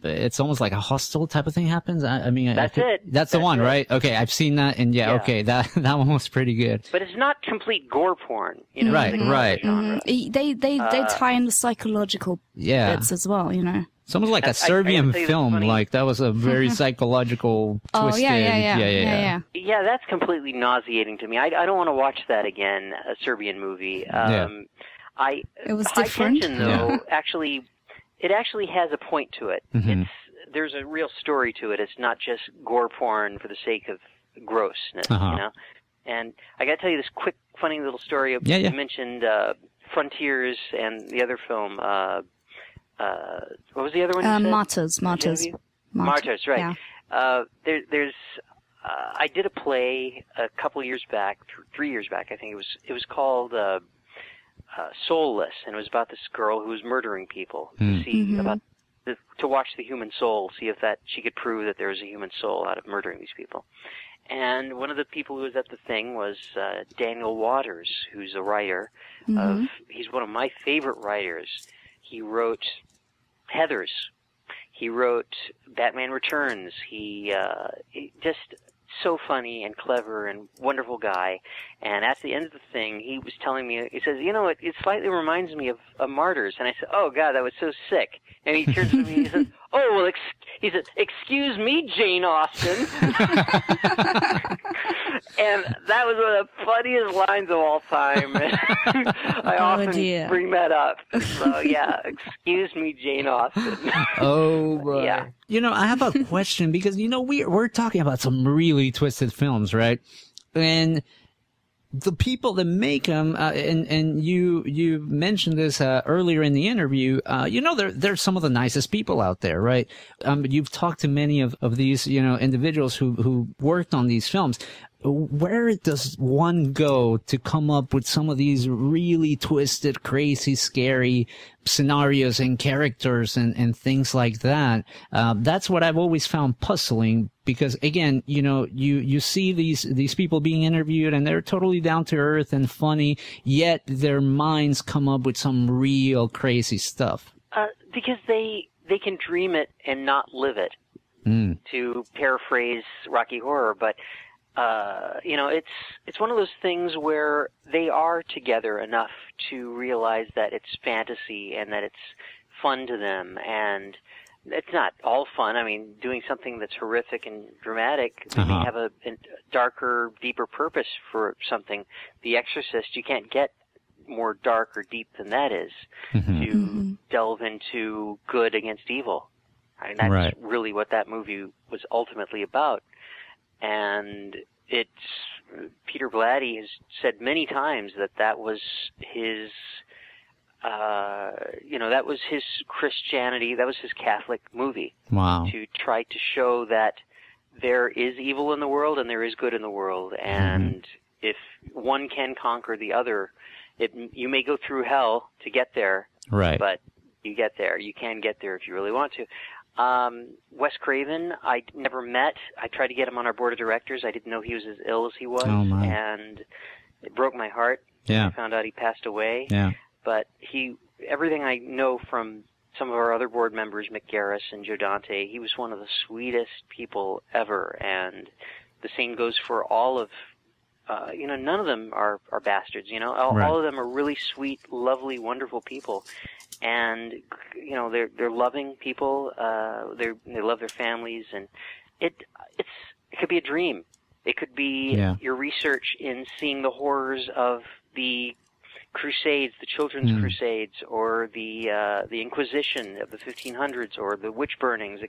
Speaker 4: it's almost like a hostel type of thing happens. That's the one, right? Okay, I've seen that, and okay, that one was pretty good.
Speaker 6: But it's not complete gore porn,
Speaker 4: Right.
Speaker 5: They tie in the psychological bits as well,
Speaker 4: It's almost like a Serbian film. Like that was a very psychological twisted.
Speaker 5: Yeah,
Speaker 6: that's completely nauseating to me. I don't want to watch that again. A Serbian movie.
Speaker 5: It was
Speaker 6: High
Speaker 5: different.
Speaker 6: Tension, though, it actually has a point to it. There's a real story to it. It's not just gore porn for the sake of grossness, And I got to tell you this quick, funny little story. You mentioned Frontiers and the other film. What was the other one you said? Martyrs, right.
Speaker 5: Yeah.
Speaker 6: There's I did a play a couple years back, 3 years back, I think it was called Soulless, and it was about this girl who was murdering people to watch the human soul, see if that she could prove that there was a human soul out of murdering these people. And one of the people who was at the thing was Daniel Waters, who's a writer he's one of my favorite writers. He wrote Heathers. He wrote Batman Returns. He just so funny and clever and wonderful guy. And at the end of the thing, he was telling me, he says, it slightly reminds me of Martyrs. And I said, oh, God, that was so sick. And he turns to me and he says, oh, well, he said, excuse me, Jane Austen. And that was one of the funniest lines of all time. I often bring that up. So, excuse me, Jane Austen.
Speaker 4: Oh, boy. Yeah. I have a question because, we're talking about some really twisted films, right? And the people that make them, and you mentioned this earlier in the interview, they're some of the nicest people out there, right? You've talked to many of these, individuals who worked on these films. Where does one go to come up with some of these really twisted, crazy, scary scenarios and characters and things like that? That's what I've always found puzzling because, again, you see these people being interviewed and they're totally down to earth and funny, yet their minds come up with some real crazy stuff.
Speaker 6: Because they can dream it and not live it, to paraphrase Rocky Horror, but it's one of those things where they are together enough to realize that it's fantasy and that it's fun to them. And it's not all fun. I mean, doing something that's horrific and dramatic, they may have a darker, deeper purpose for something. The Exorcist, you can't get more dark or deep than that is to delve into good against evil. I mean, that's really what that movie was ultimately about. And Peter Blatty has said many times that was his, that was his Christianity, that was his Catholic movie.
Speaker 4: Wow.
Speaker 6: To try to show that there is evil in the world and there is good in the world. And if one can conquer the other, You may go through hell to get there,
Speaker 4: Right.
Speaker 6: but you get there. You can get there if you really want to. Wes Craven, I never met. I tried to get him on our board of directors. I didn't know he was as ill as he was, and it broke my heart.
Speaker 4: Yeah.
Speaker 6: I found out he passed away.
Speaker 4: Yeah.
Speaker 6: But everything I know from some of our other board members, Mick Garris and Joe Dante, he was one of the sweetest people ever, and the same goes for all of, none of them are bastards, all of them are really sweet, lovely, wonderful people, and, they're loving people, they love their families, and it could be a dream. It could be your research in seeing the horrors of the Crusades, the Children's Crusades, or the Inquisition of the 1500s, or the witch burnings.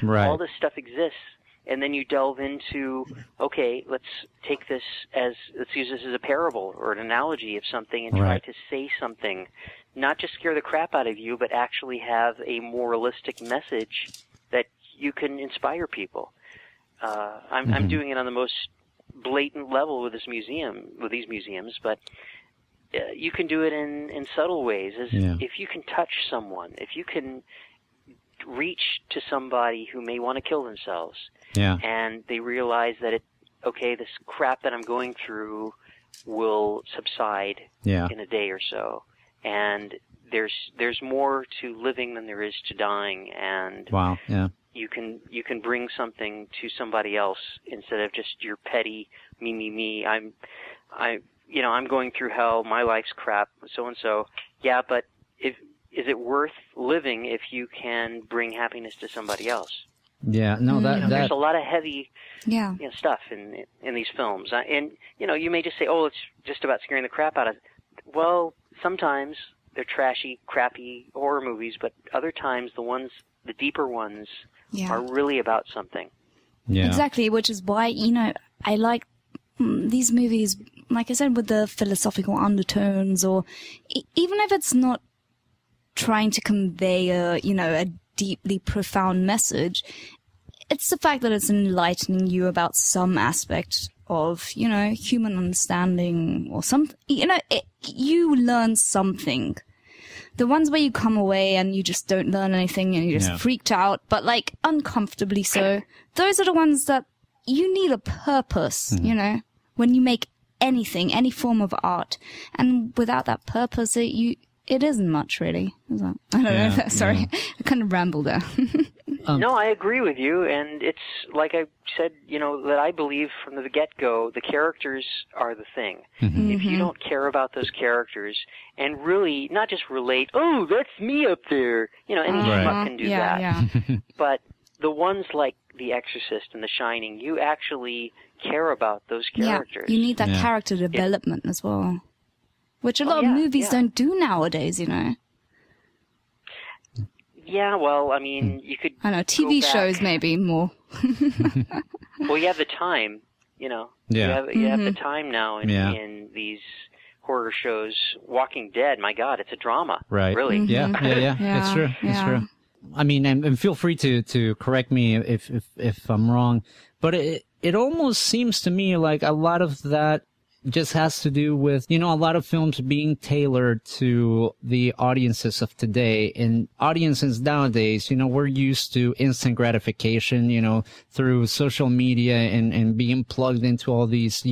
Speaker 6: All this stuff exists, and then you delve into, okay, let's use this as a parable or an analogy of something, and try to say something, not just scare the crap out of you, but actually have a moralistic message that you can inspire people. I'm doing it on the most blatant level with these museums, but you can do it in subtle ways. If you can touch someone, if you can reach to somebody who may want to kill themselves, and they realize that this crap that I'm going through will subside in a day or so, and there's more to living than there is to dying, and you can bring something to somebody else instead of just your petty me. I'm going through hell, my life's crap, so-and-so. Yeah, but is it worth living if you can bring happiness to somebody else?
Speaker 4: Yeah, no,
Speaker 6: there's a lot of heavy stuff in these films. And, you may just say, oh, it's just about scaring the crap out of it. Well, sometimes they're trashy, crappy horror movies, but other times the deeper ones are really about something.
Speaker 5: Yeah. Exactly, which is why, I like these movies, like I said, with the philosophical undertones, or even if it's not trying to convey a deeply profound message, it's the fact that it's enlightening you about some aspect of, human understanding or something. You learn something. The ones where you come away and you just don't learn anything and you're just freaked out, but like uncomfortably so, those are the ones that you need a purpose, when you make anything, any form of art. And without that purpose, it isn't much, really. Is that? I don't know. Sorry, I kind of rambled there.
Speaker 6: No, I agree with you, and it's like I said, that I believe from the get-go, the characters are the thing. If you don't care about those characters and really not just relate, oh, that's me up there, any schmuck can do that. Yeah. But the ones like The Exorcist and The Shining, you actually care about those characters.
Speaker 5: Yeah, you need that character development as well, which a lot of movies don't do nowadays,
Speaker 6: Yeah, well, I mean, you could.
Speaker 5: I know, TV shows maybe more.
Speaker 6: Well, you have the time, Yeah. You have the time now in these horror shows. Walking Dead, my God, it's a drama.
Speaker 4: Right.
Speaker 6: Really.
Speaker 4: Yeah. It's true. It's true. I mean, and feel free to correct me if I'm wrong, but it almost seems to me like a lot of that just has to do with, a lot of films being tailored to the audiences of today. And audiences nowadays, we're used to instant gratification, through social media and being plugged into all these,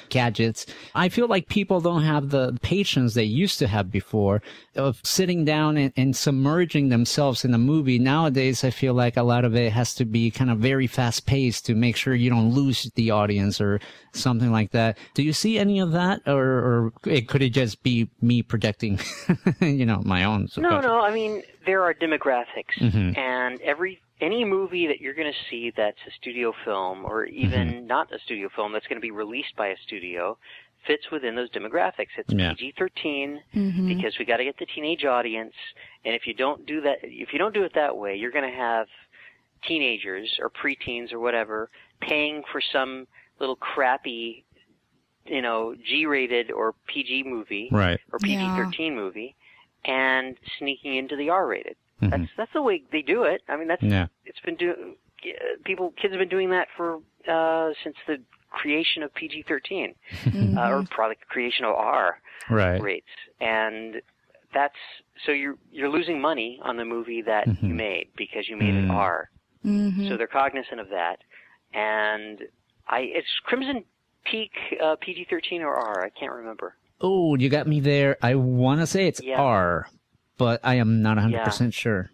Speaker 4: gadgets. I feel like people don't have the patience they used to have before of sitting down and submerging themselves in a movie. Nowadays, I feel like a lot of it has to be kind of very fast paced to make sure you don't lose the audience or something like that. Do you see any of that, or could it just be me projecting, my own?
Speaker 6: No. I mean, there are demographics, and any movie that you're going to see that's a studio film, or even not a studio film that's going to be released by a studio, fits within those demographics. It's PG-13 because we got to get the teenage audience, and if you don't do it that way, you're going to have teenagers or preteens or whatever paying for some little crappy, G-rated or PG movie, right, or PG-13 movie, and sneaking into the R-rated. That's the way they do it. I mean, it's been kids have been doing that for since the creation of PG-13, or product creation of R rates, and that's so you're losing money on the movie that you made because you made it R. So they're cognizant of that, and it's Crimson Peak PG-13 or R. I can't remember.
Speaker 4: Oh, you got me there. I want to say it's R, but I am not 100% sure.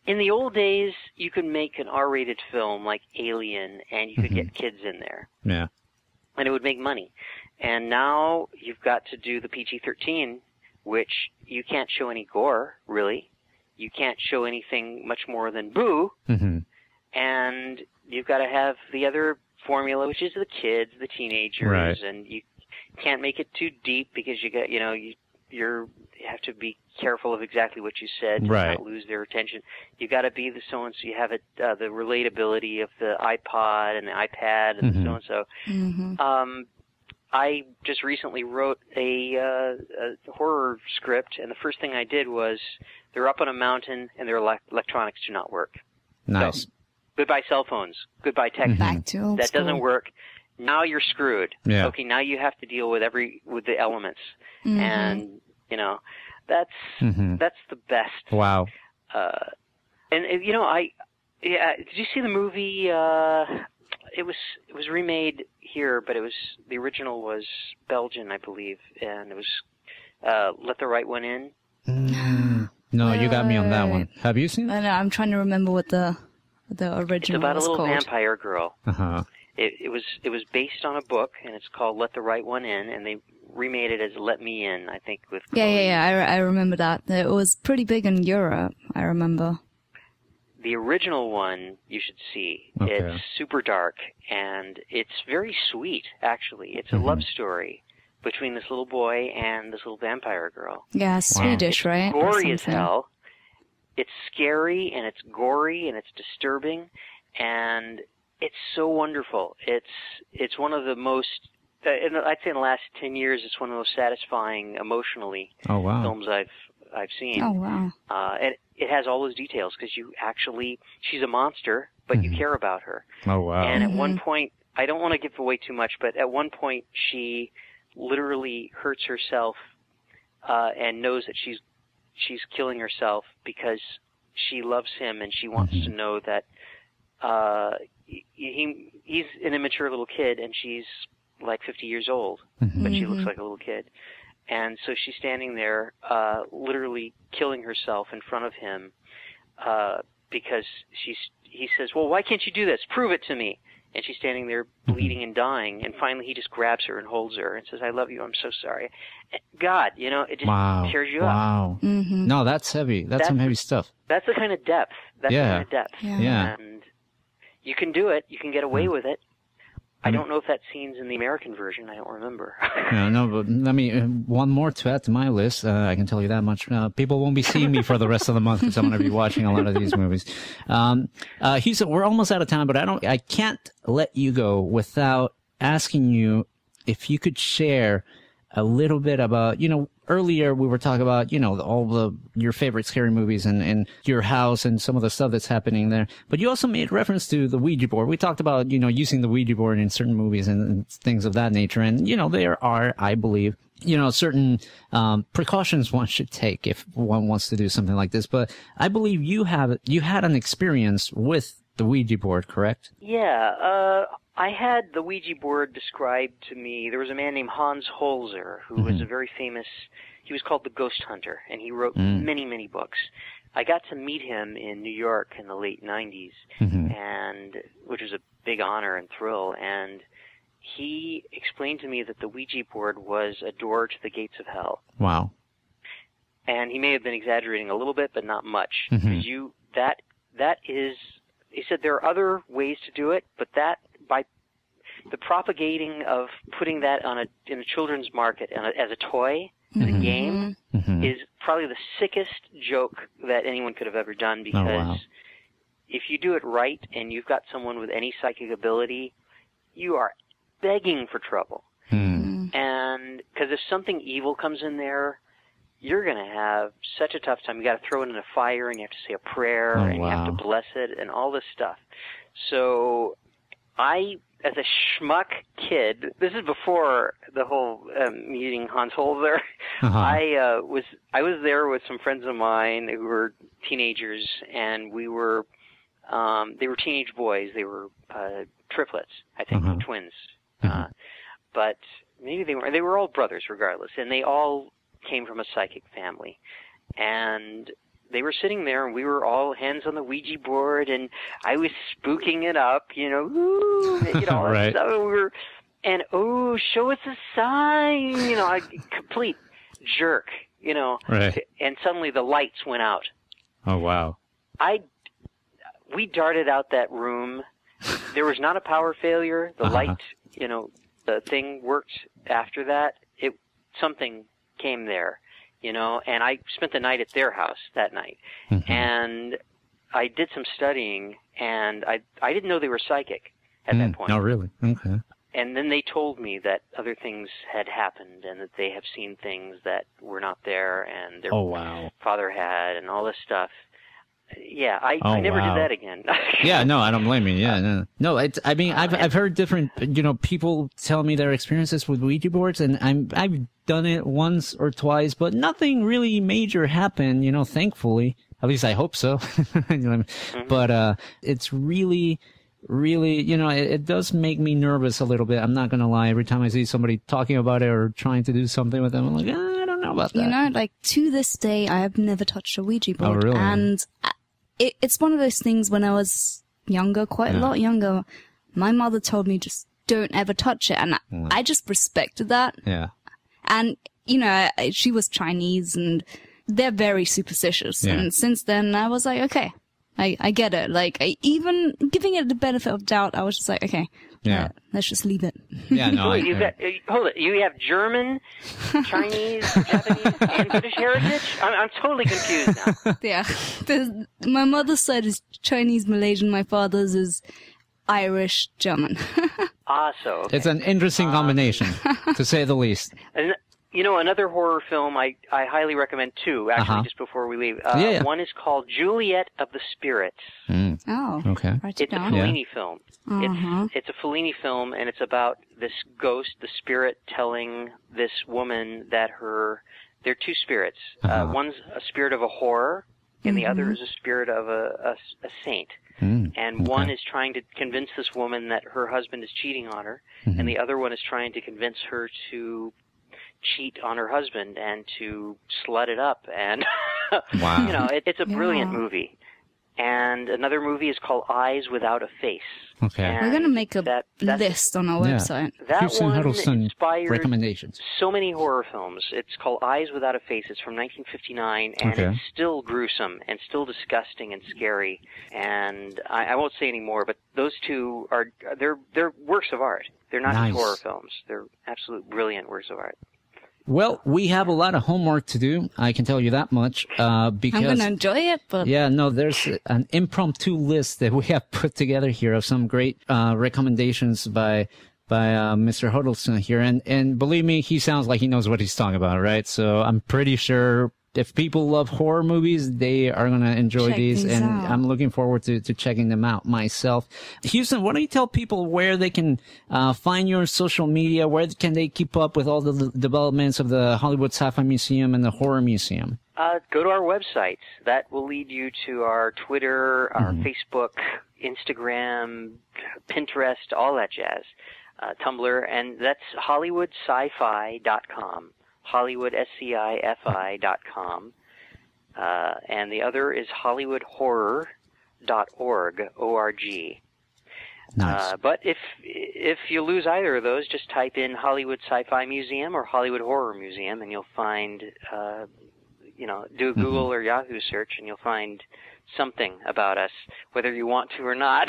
Speaker 6: In the old days, you could make an R-rated film like Alien, and you could get kids in there.
Speaker 4: Yeah.
Speaker 6: And it would make money. And now you've got to do the PG-13, which you can't show any gore, really. You can't show anything much more than boo. And you've got to have the other formula, which is the kids, the teenagers, and you can't make it too deep because you got, you have to be careful of exactly what you said to not lose their attention. You got to be the so-and-so. You have the relatability of the iPod and the iPad and the so-and-so. I just recently wrote a horror script, and the first thing I did was they're up on a mountain and their electronics do not work.
Speaker 4: Nice.
Speaker 6: So, goodbye cell phones. Goodbye tech.
Speaker 5: Back to old
Speaker 6: that
Speaker 5: school.
Speaker 6: Doesn't work. Now you're screwed.
Speaker 4: Yeah.
Speaker 6: Okay, now you have to deal with the elements, and that's the best.
Speaker 4: Wow.
Speaker 6: And did you see the movie? It was remade here, but the original was Belgian, I believe, and it was Let the Right One In.
Speaker 4: No, you got me on that one. Have you seen it?
Speaker 5: I know. I'm trying to remember what the original
Speaker 6: It's about a
Speaker 5: was
Speaker 6: little
Speaker 5: called.
Speaker 6: vampire girl.
Speaker 4: It
Speaker 6: was based on a book, and it's called Let the Right One In, and they remade it as Let Me In, I think. With
Speaker 5: I remember that. It was pretty big in Europe, I remember.
Speaker 6: The original one you should see.
Speaker 4: Okay.
Speaker 6: It's super dark, and it's very sweet, actually. It's a love story between this little boy and this little vampire girl.
Speaker 5: Yeah, Swedish, right? Or
Speaker 6: Gory as
Speaker 5: something.
Speaker 6: hell. It's scary, and it's gory, and it's disturbing, and it's so wonderful. It's one of the most, I'd say in the last 10 years, it's one of the most satisfying emotionally films I've seen.
Speaker 5: Oh, wow.
Speaker 6: And it has all those details because she's a monster, but you care about her.
Speaker 4: Oh, wow.
Speaker 6: And at one point, I don't want to give away too much, but at one point she literally hurts herself and knows that she's killing herself because she loves him and she wants to know that he's an immature little kid and she's like 50 years old, but she looks like a little kid. And so she's standing there literally killing herself in front of him because he says, well, why can't you do this? Prove it to me. And she's standing there bleeding and dying. And finally he just grabs her and holds her and says, I love you. I'm so sorry. God, it just tears you up.
Speaker 4: Wow. No, that's heavy. That's some heavy stuff.
Speaker 6: That's the kind of depth.
Speaker 4: Yeah.
Speaker 6: And you can do it. You can get away with it. I don't know if that scene's in the American version. I don't remember.
Speaker 4: No, but let me, one more to add to my list. I can tell you that much. People won't be seeing me for the rest of the month because I'm going to be watching a lot of these movies. Houston, we're almost out of time, but I can't let you go without asking you if you could share a little bit about, earlier we were talking about, your favorite scary movies and your house and some of the stuff that's happening there. But you also made reference to the Ouija board. We talked about, using the Ouija board in certain movies and things of that nature. And, there are, I believe, certain precautions one should take if one wants to do something like this. But I believe you had an experience with the Ouija board, correct?
Speaker 6: Yeah, I had the Ouija board described to me. There was a man named Hans Holzer who was a very famous, he was called the Ghost Hunter, and he wrote many, many books. I got to meet him in New York in the late 90s, and which was a big honor and thrill, and he explained to me that the Ouija board was a door to the gates of hell.
Speaker 4: Wow.
Speaker 6: And he may have been exaggerating a little bit, but not much. Because that is, he said there are other ways to do it, but that, by the propagating of putting that in a children's market as a toy, as a game, is probably the sickest joke that anyone could have ever done, because if you do it right and you've got someone with any psychic ability, you are begging for trouble. And because if something evil comes in there, you're going to have such a tough time. You got to throw it in a fire, and you have to say a prayer, and you have to bless it, and all this stuff. So I as a schmuck kid, this is before the whole meeting Hans Holzer. I was there with some friends of mine who were teenagers, and we were they were teenage boys. They were triplets, I think, twins. But maybe they were all brothers, regardless, and they all came from a psychic family, and they were sitting there, and we were all hands on the Ouija board, and I was spooking it up, ooh, all that stuff. And show us a sign, a complete jerk,
Speaker 4: Right.
Speaker 6: And suddenly the lights went out.
Speaker 4: Oh, wow.
Speaker 6: We darted out that room. There was not a power failure. The light, the thing worked after that. Something came there. And I spent the night at their house that night. And I did some studying, and I didn't know they were psychic at that point.
Speaker 4: Oh, really? Okay.
Speaker 6: And then they told me that other things had happened, and that they have seen things that were not there, and their father had, and all this stuff. Yeah, I never did that again.
Speaker 4: Yeah, no, I don't blame you. Yeah, no. I've heard different, people tell me their experiences with Ouija boards, and I've done it once or twice, but nothing really major happened. Thankfully. At least I hope so. But it's really, it does make me nervous a little bit. I'm not gonna lie. Every time I see somebody talking about it or trying to do something with them, I'm like, I don't know about that.
Speaker 5: To this day, I have never touched a Ouija board.
Speaker 4: Oh, really?
Speaker 5: And it's one of those things. When I was younger, quite a lot younger, my mother told me just don't ever touch it, and I just respected that.
Speaker 4: Yeah.
Speaker 5: And she was Chinese, and they're very superstitious.
Speaker 4: Yeah.
Speaker 5: And since then, I was like, okay, I get it. Even giving it the benefit of doubt, I was just like, okay, let's just leave it.
Speaker 4: Yeah, no.
Speaker 6: Hold it. You have German, Chinese, Japanese, and British heritage? I'm totally confused now.
Speaker 5: Yeah. My mother's side is Chinese, Malaysian. My father's is Irish, German.
Speaker 6: Okay.
Speaker 4: It's an interesting combination, to say the least.
Speaker 6: And, another horror film I highly recommend, too, actually, just before we leave. One is called Juliet of the Spirits.
Speaker 5: Oh,
Speaker 4: okay.
Speaker 5: Write it down.
Speaker 6: It's a Fellini film. It's a Fellini film, and it's about this ghost, the spirit, telling this woman that they're two spirits. One's a spirit of a whore, and the other is a spirit of a saint. And one is trying to convince this woman that her husband is cheating on her, and the other one is trying to convince her to cheat on her husband and to slut it up. And it's a brilliant movie. And another movie is called Eyes Without a Face.
Speaker 4: Okay.
Speaker 6: And
Speaker 5: we're gonna make a list on our website.
Speaker 6: That
Speaker 4: Huston
Speaker 6: one
Speaker 4: Huddleston
Speaker 6: inspired
Speaker 4: recommendations.
Speaker 6: So many horror films. It's called Eyes Without a Face. It's from 1959, and it's still gruesome and still disgusting and scary. And I won't say any more, but those two they're works of art. They're not just horror films. They're absolute brilliant works of art.
Speaker 4: Well, we have a lot of homework to do. I can tell you that much. Because
Speaker 5: I'm going to enjoy it, but
Speaker 4: there's an impromptu list that we have put together here of some great recommendations by Mr. Huddleston here, and believe me, he sounds like he knows what he's talking about, right? So I'm pretty sure if people love horror movies, they are going to enjoy these, and I'm looking forward to checking them out myself. Huston, why don't you tell people where they can find your social media? Where can they keep up with all the developments of the Hollywood Sci-Fi Museum and the Horror Museum?
Speaker 6: Go to our website. That will lead you to our Twitter, our Facebook, Instagram, Pinterest, all that jazz, Tumblr, and that's HollywoodSci-Fi.com. HollywoodSciFi.com. And the other is HollywoodHorror.org, O-R-G.
Speaker 4: Nice.
Speaker 6: But if you lose either of those, just type in Hollywood Sci-Fi Museum or Hollywood Horror Museum, and you'll find, do a Google or Yahoo search, and you'll find something about us, whether you want to or not.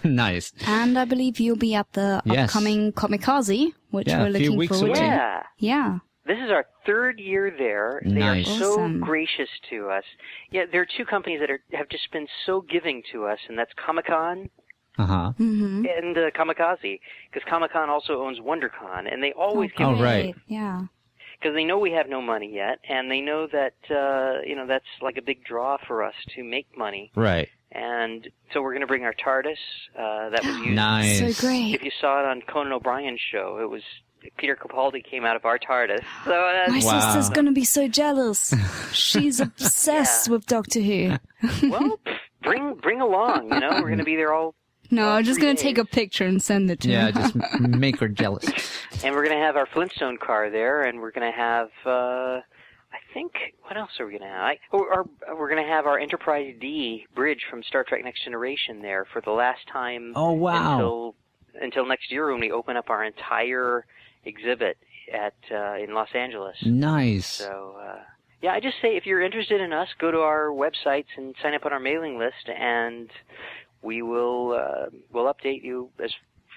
Speaker 4: Nice.
Speaker 5: And I believe you'll be at the upcoming Comikaze, which we're looking forward to. Yeah.
Speaker 6: This is our third year there.
Speaker 4: Nice.
Speaker 6: They are so gracious to us. Yeah, there are two companies that have just been so giving to us, and that's Comic-Con and Comikaze, because Comic-Con also owns WonderCon, and they always give us
Speaker 4: right.
Speaker 5: Yeah.
Speaker 6: Because they know we have no money yet, and they know that that's like a big draw for us to make money.
Speaker 4: Right.
Speaker 6: And so we're going to bring our TARDIS that was used.
Speaker 4: Nice.
Speaker 5: So great.
Speaker 6: If you saw it on Conan O'Brien's show, it was Peter Capaldi came out of our TARDIS. So
Speaker 5: My sister's going to be so jealous. She's obsessed with Doctor Who.
Speaker 6: Well, bring along, you know. We're going to be there all.
Speaker 5: No, I'm just going to take a picture and send it to her.
Speaker 4: Yeah, just make her jealous.
Speaker 6: And we're going to have our Flintstone car there, and we're going to have, I think, what else are we going to have? We're going to have our Enterprise D bridge from Star Trek Next Generation there for the last time.
Speaker 4: Oh, wow.
Speaker 6: Until next year when we open up our entire exhibit in Los Angeles.
Speaker 4: Nice.
Speaker 6: So, yeah, I just say if you're interested in us, go to our websites and sign up on our mailing list, and we will we'll update you as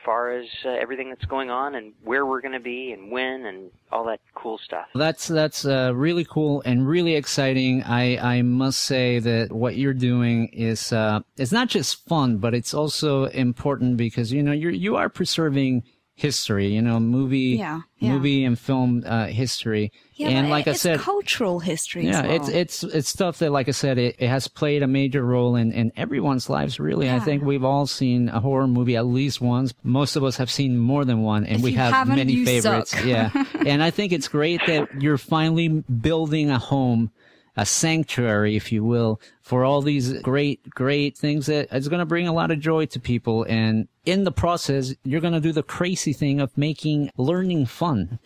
Speaker 6: far as everything that's going on and where we're going to be and when and all that cool stuff.
Speaker 4: That's really cool and really exciting. I must say that what you're doing is it's not just fun, but it's also important because you are preserving history, movie and film history.
Speaker 5: Yeah,
Speaker 4: and like I said,
Speaker 5: it's cultural history.
Speaker 4: Yeah,
Speaker 5: as well.
Speaker 4: it's stuff that, like I said, it has played a major role in everyone's lives. Really,
Speaker 5: Yeah.
Speaker 4: I think we've all seen a horror movie at least once. Most of us have seen more than one, and
Speaker 5: If
Speaker 4: we
Speaker 5: you
Speaker 4: have
Speaker 5: haven't,
Speaker 4: many
Speaker 5: you
Speaker 4: favorites.
Speaker 5: suck.
Speaker 4: Yeah, and I think it's great that you're finally building a home, a sanctuary, if you will, for all these great things that is going to bring a lot of joy to people. And in the process, you're going to do the crazy thing of making learning fun.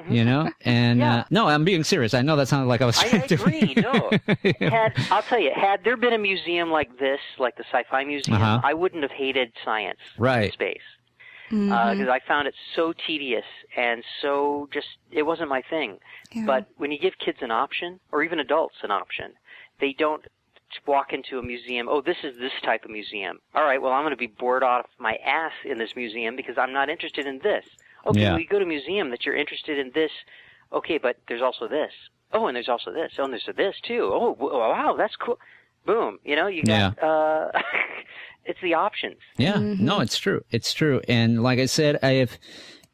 Speaker 4: And no, I'm being serious. I know that sounded like I was trying to.
Speaker 6: I agree. No, I'll tell you, had there been a museum like this, like the Sci-Fi Museum, I wouldn't have hated science in space. Because I found it so tedious and so it wasn't my thing.
Speaker 5: Yeah.
Speaker 6: But when you give kids an option, or even adults an option, they don't walk into a museum, this is this type of museum. All right, well, I'm going to be bored off my ass in this museum because I'm not interested in this. Okay, well, you go to a museum that you're interested in this. Okay, but there's also this. Oh, and there's also this. Oh, and there's this too. Oh, wow, that's cool. Boom. You got... it's the options.
Speaker 4: Yeah, no, it's true. It's true. And like I said, if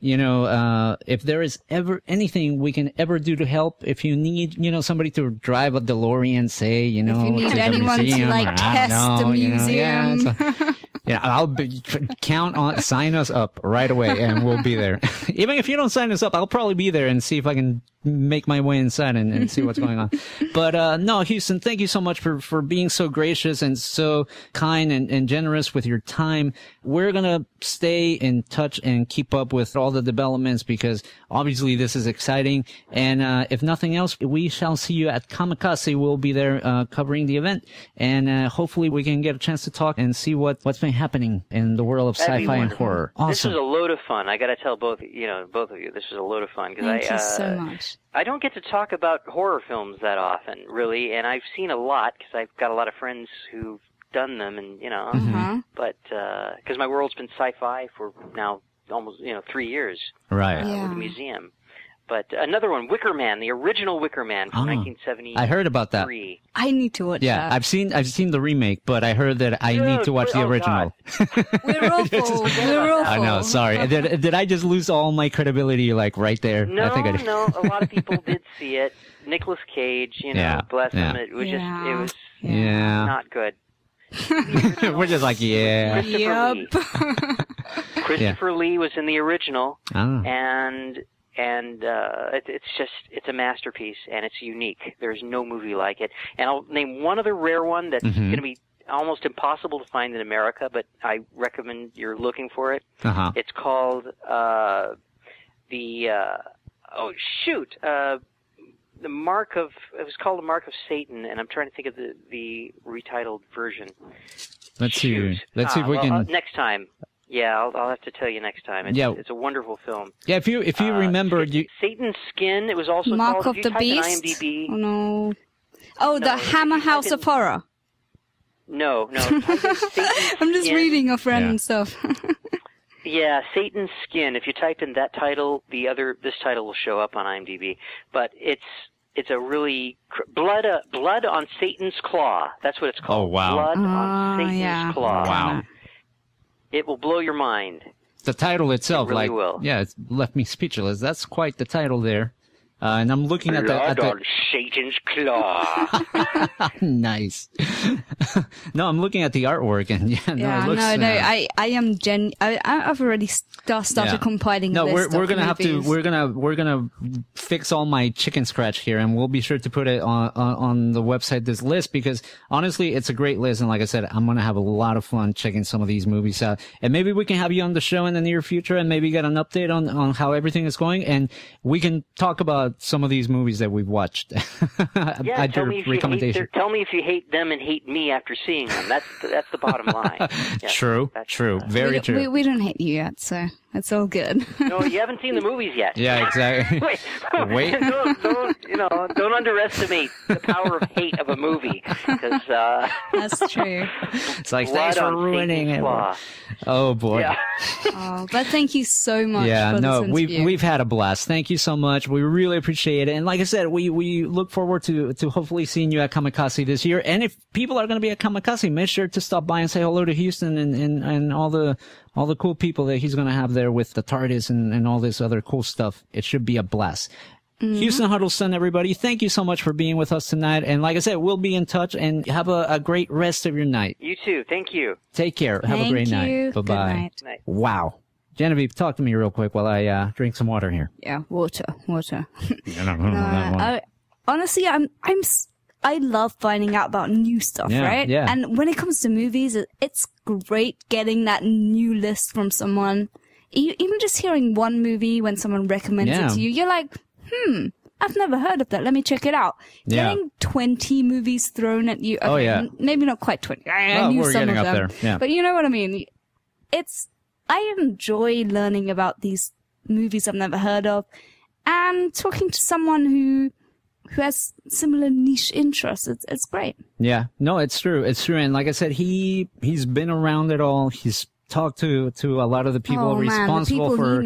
Speaker 4: there is ever anything we can ever do to help, if you need, somebody to drive a DeLorean, say,
Speaker 5: if you need
Speaker 4: to
Speaker 5: anyone
Speaker 4: the museum,
Speaker 5: to test the museum.
Speaker 4: I'll sign us up right away and we'll be there. Even if you don't sign us up, I'll probably be there and see if I can make my way inside and see what's going on. But, no, Huston, thank you so much for being so gracious and so kind and generous with your time. We're going to stay in touch and keep up with all the developments because obviously this is exciting. And, if nothing else, we shall see you at Kamikaze. We'll be there, covering the event. And, hopefully we can get a chance to talk and see what's been happening in the world of sci-fi and horror. Awesome.
Speaker 6: This was a load of fun. I got to tell both of you, this was a load of fun.
Speaker 5: Thank you so much.
Speaker 6: I don't get to talk about horror films that often, really, and I've seen a lot because I've got a lot of friends who've done them, and but because my world's been sci-fi for now almost 3 years,
Speaker 4: right?
Speaker 6: With the museum. But another one, Wicker Man, the original Wicker Man from 1970.
Speaker 4: I heard about that.
Speaker 5: I need to watch that.
Speaker 4: Yeah, I've seen the remake, but I heard that I need to watch the original.
Speaker 5: We're awful. We're awful.
Speaker 4: I know. Sorry. Did I just lose all my credibility right there?
Speaker 6: No,
Speaker 4: I think I did.
Speaker 6: No. A lot of people did see it. Nicolas Cage, bless him. It was it was not good.
Speaker 4: We're just like,
Speaker 6: Christopher Lee was in the original,
Speaker 5: Oh.
Speaker 6: and it's a masterpiece, and it's unique. There's no movie like it. And I'll name one other rare one that's going to be almost impossible to find in America, but I recommend you're looking for it. It's called it was called The Mark of Satan, and I'm trying to think of the retitled version.
Speaker 4: Let's see if we can...
Speaker 6: next time. Yeah, I'll have to tell you next time. It's a wonderful film.
Speaker 4: Yeah, if you remember...
Speaker 6: Satan's Skin, it was also
Speaker 5: Mark
Speaker 6: called...
Speaker 5: of the Beast?
Speaker 6: IMDb,
Speaker 5: Oh, no. Oh, the Hammer House of Horror.
Speaker 6: No.
Speaker 5: I'm just reading off random stuff.
Speaker 6: Yeah, Satan's Skin. If you type in that title, this title will show up on IMDb. But it's a really... Blood on Satan's Claw. That's what it's called.
Speaker 4: Oh, wow.
Speaker 6: Blood on Satan's Claw.
Speaker 4: Wow.
Speaker 6: It will blow your mind.
Speaker 4: The title itself,
Speaker 6: it really will.
Speaker 4: Yeah, it's left me speechless. That's quite the title there. And I'm looking at the
Speaker 6: Satan's claw.
Speaker 4: Nice. No, I'm looking at the artwork, and it looks,
Speaker 5: I am I've already started compiling.
Speaker 4: No,
Speaker 5: we're
Speaker 4: gonna have to. We're gonna fix all my chicken scratch here, and we'll be sure to put it on the website, this list, because honestly, it's a great list, and like I said, I'm gonna have a lot of fun checking some of these movies out, and maybe we can have you on the show in the near future, and maybe get an update on how everything is going, and we can talk about some of these movies that we've watched.
Speaker 6: Yeah, tell me if you hate them and hate me after seeing them. That's the bottom line. Yeah,
Speaker 4: true. Very true.
Speaker 5: We don't hate you yet, so it's all good.
Speaker 6: No, you haven't seen the movies yet.
Speaker 4: Yeah, exactly. Wait.
Speaker 6: Don't underestimate the power of hate of a movie, because
Speaker 5: that's true.
Speaker 4: It's like, thanks for ruining it. Oh boy.
Speaker 6: Yeah.
Speaker 5: Oh, but thank you so much.
Speaker 4: Yeah,
Speaker 5: for this interview.
Speaker 4: we've had a blast. Thank you so much. We really appreciate it. And like I said, we look forward to hopefully seeing you at Kamikaze this year. And if people are going to be at Kamikaze, make sure to stop by and say hello to Houston and all the cool people that he's going to have there with the TARDIS and all this other cool stuff. It should be a blast. Mm-hmm. Huston Huddleston, everybody, thank you so much for being with us tonight. And like I said, we'll be in touch, and have a great rest of your night.
Speaker 6: You too. Thank you.
Speaker 4: Take care. Have a great night. Bye-bye.
Speaker 5: Good night.
Speaker 4: Wow. Genevieve, talk to me real quick while I drink some water here.
Speaker 5: Yeah, water.
Speaker 4: No.
Speaker 5: Honestly, I love finding out about new stuff, right?
Speaker 4: Yeah.
Speaker 5: And when it comes to movies, it's great getting that new list from someone. Even just hearing one movie when someone recommends it to you, you're like, I've never heard of that. Let me check it out.
Speaker 4: Yeah.
Speaker 5: Getting 20 movies thrown at you. Okay,
Speaker 4: oh, yeah.
Speaker 5: Maybe not quite 20. I knew some of them.
Speaker 4: There. Yeah.
Speaker 5: But you know what I mean? I enjoy learning about these movies I've never heard of, and talking to someone who has similar niche interests. It's great.
Speaker 4: Yeah. No, it's true. It's true. And like I said, he's been around it all. He's talked to a lot of the people responsible for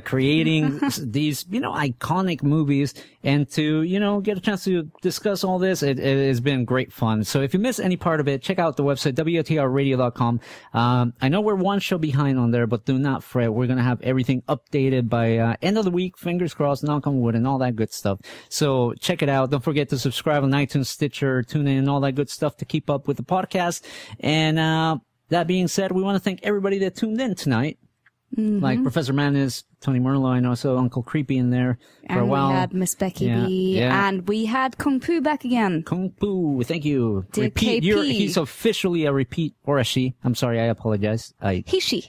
Speaker 4: creating these iconic movies, and to get a chance to discuss all this. It has been great fun. So if you miss any part of it, check out the website WoTRradio.com. I know we're one show behind on there, but do not fret. We're gonna have everything updated by end of the week. Fingers crossed, knock on wood, and all that good stuff. So check it out. Don't forget to subscribe on iTunes, Stitcher, TuneIn, and all that good stuff to keep up with the podcast. And that being said, we want to thank everybody that tuned in tonight. Mm-hmm. Like Professor Manis, Tony Merlo, I know, so Uncle Creepy in there for a while.
Speaker 5: And we had Miss Becky B, and we had Kung Pu back again.
Speaker 4: Kung Pu, thank you.
Speaker 5: Dear
Speaker 4: Repeat,
Speaker 5: KP.
Speaker 4: He's officially a repeat, or a she. I'm sorry, I apologize.
Speaker 5: He.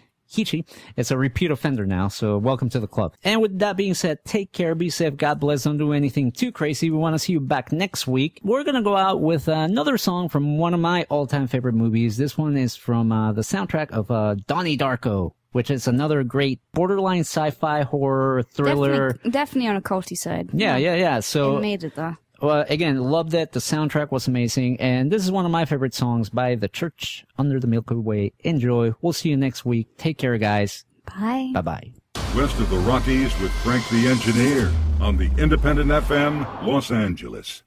Speaker 4: It's a repeat offender now, so welcome to the club. And with that being said, take care, be safe, God bless, don't do anything too crazy. We want to see you back next week. We're going to go out with another song from one of my all-time favorite movies. This one is from the soundtrack of Donnie Darko, which is another great borderline sci-fi horror thriller.
Speaker 5: Definitely on a culty side.
Speaker 4: Yeah. So
Speaker 5: it made it though.
Speaker 4: Well, again, loved it. The soundtrack was amazing. And this is one of my favorite songs by The Church Under the Milky Way. Enjoy. We'll see you next week. Take care, guys.
Speaker 5: Bye.
Speaker 4: Bye-bye.
Speaker 10: West of the Rockies with Frank the Engineer on the Independent FM, Los Angeles.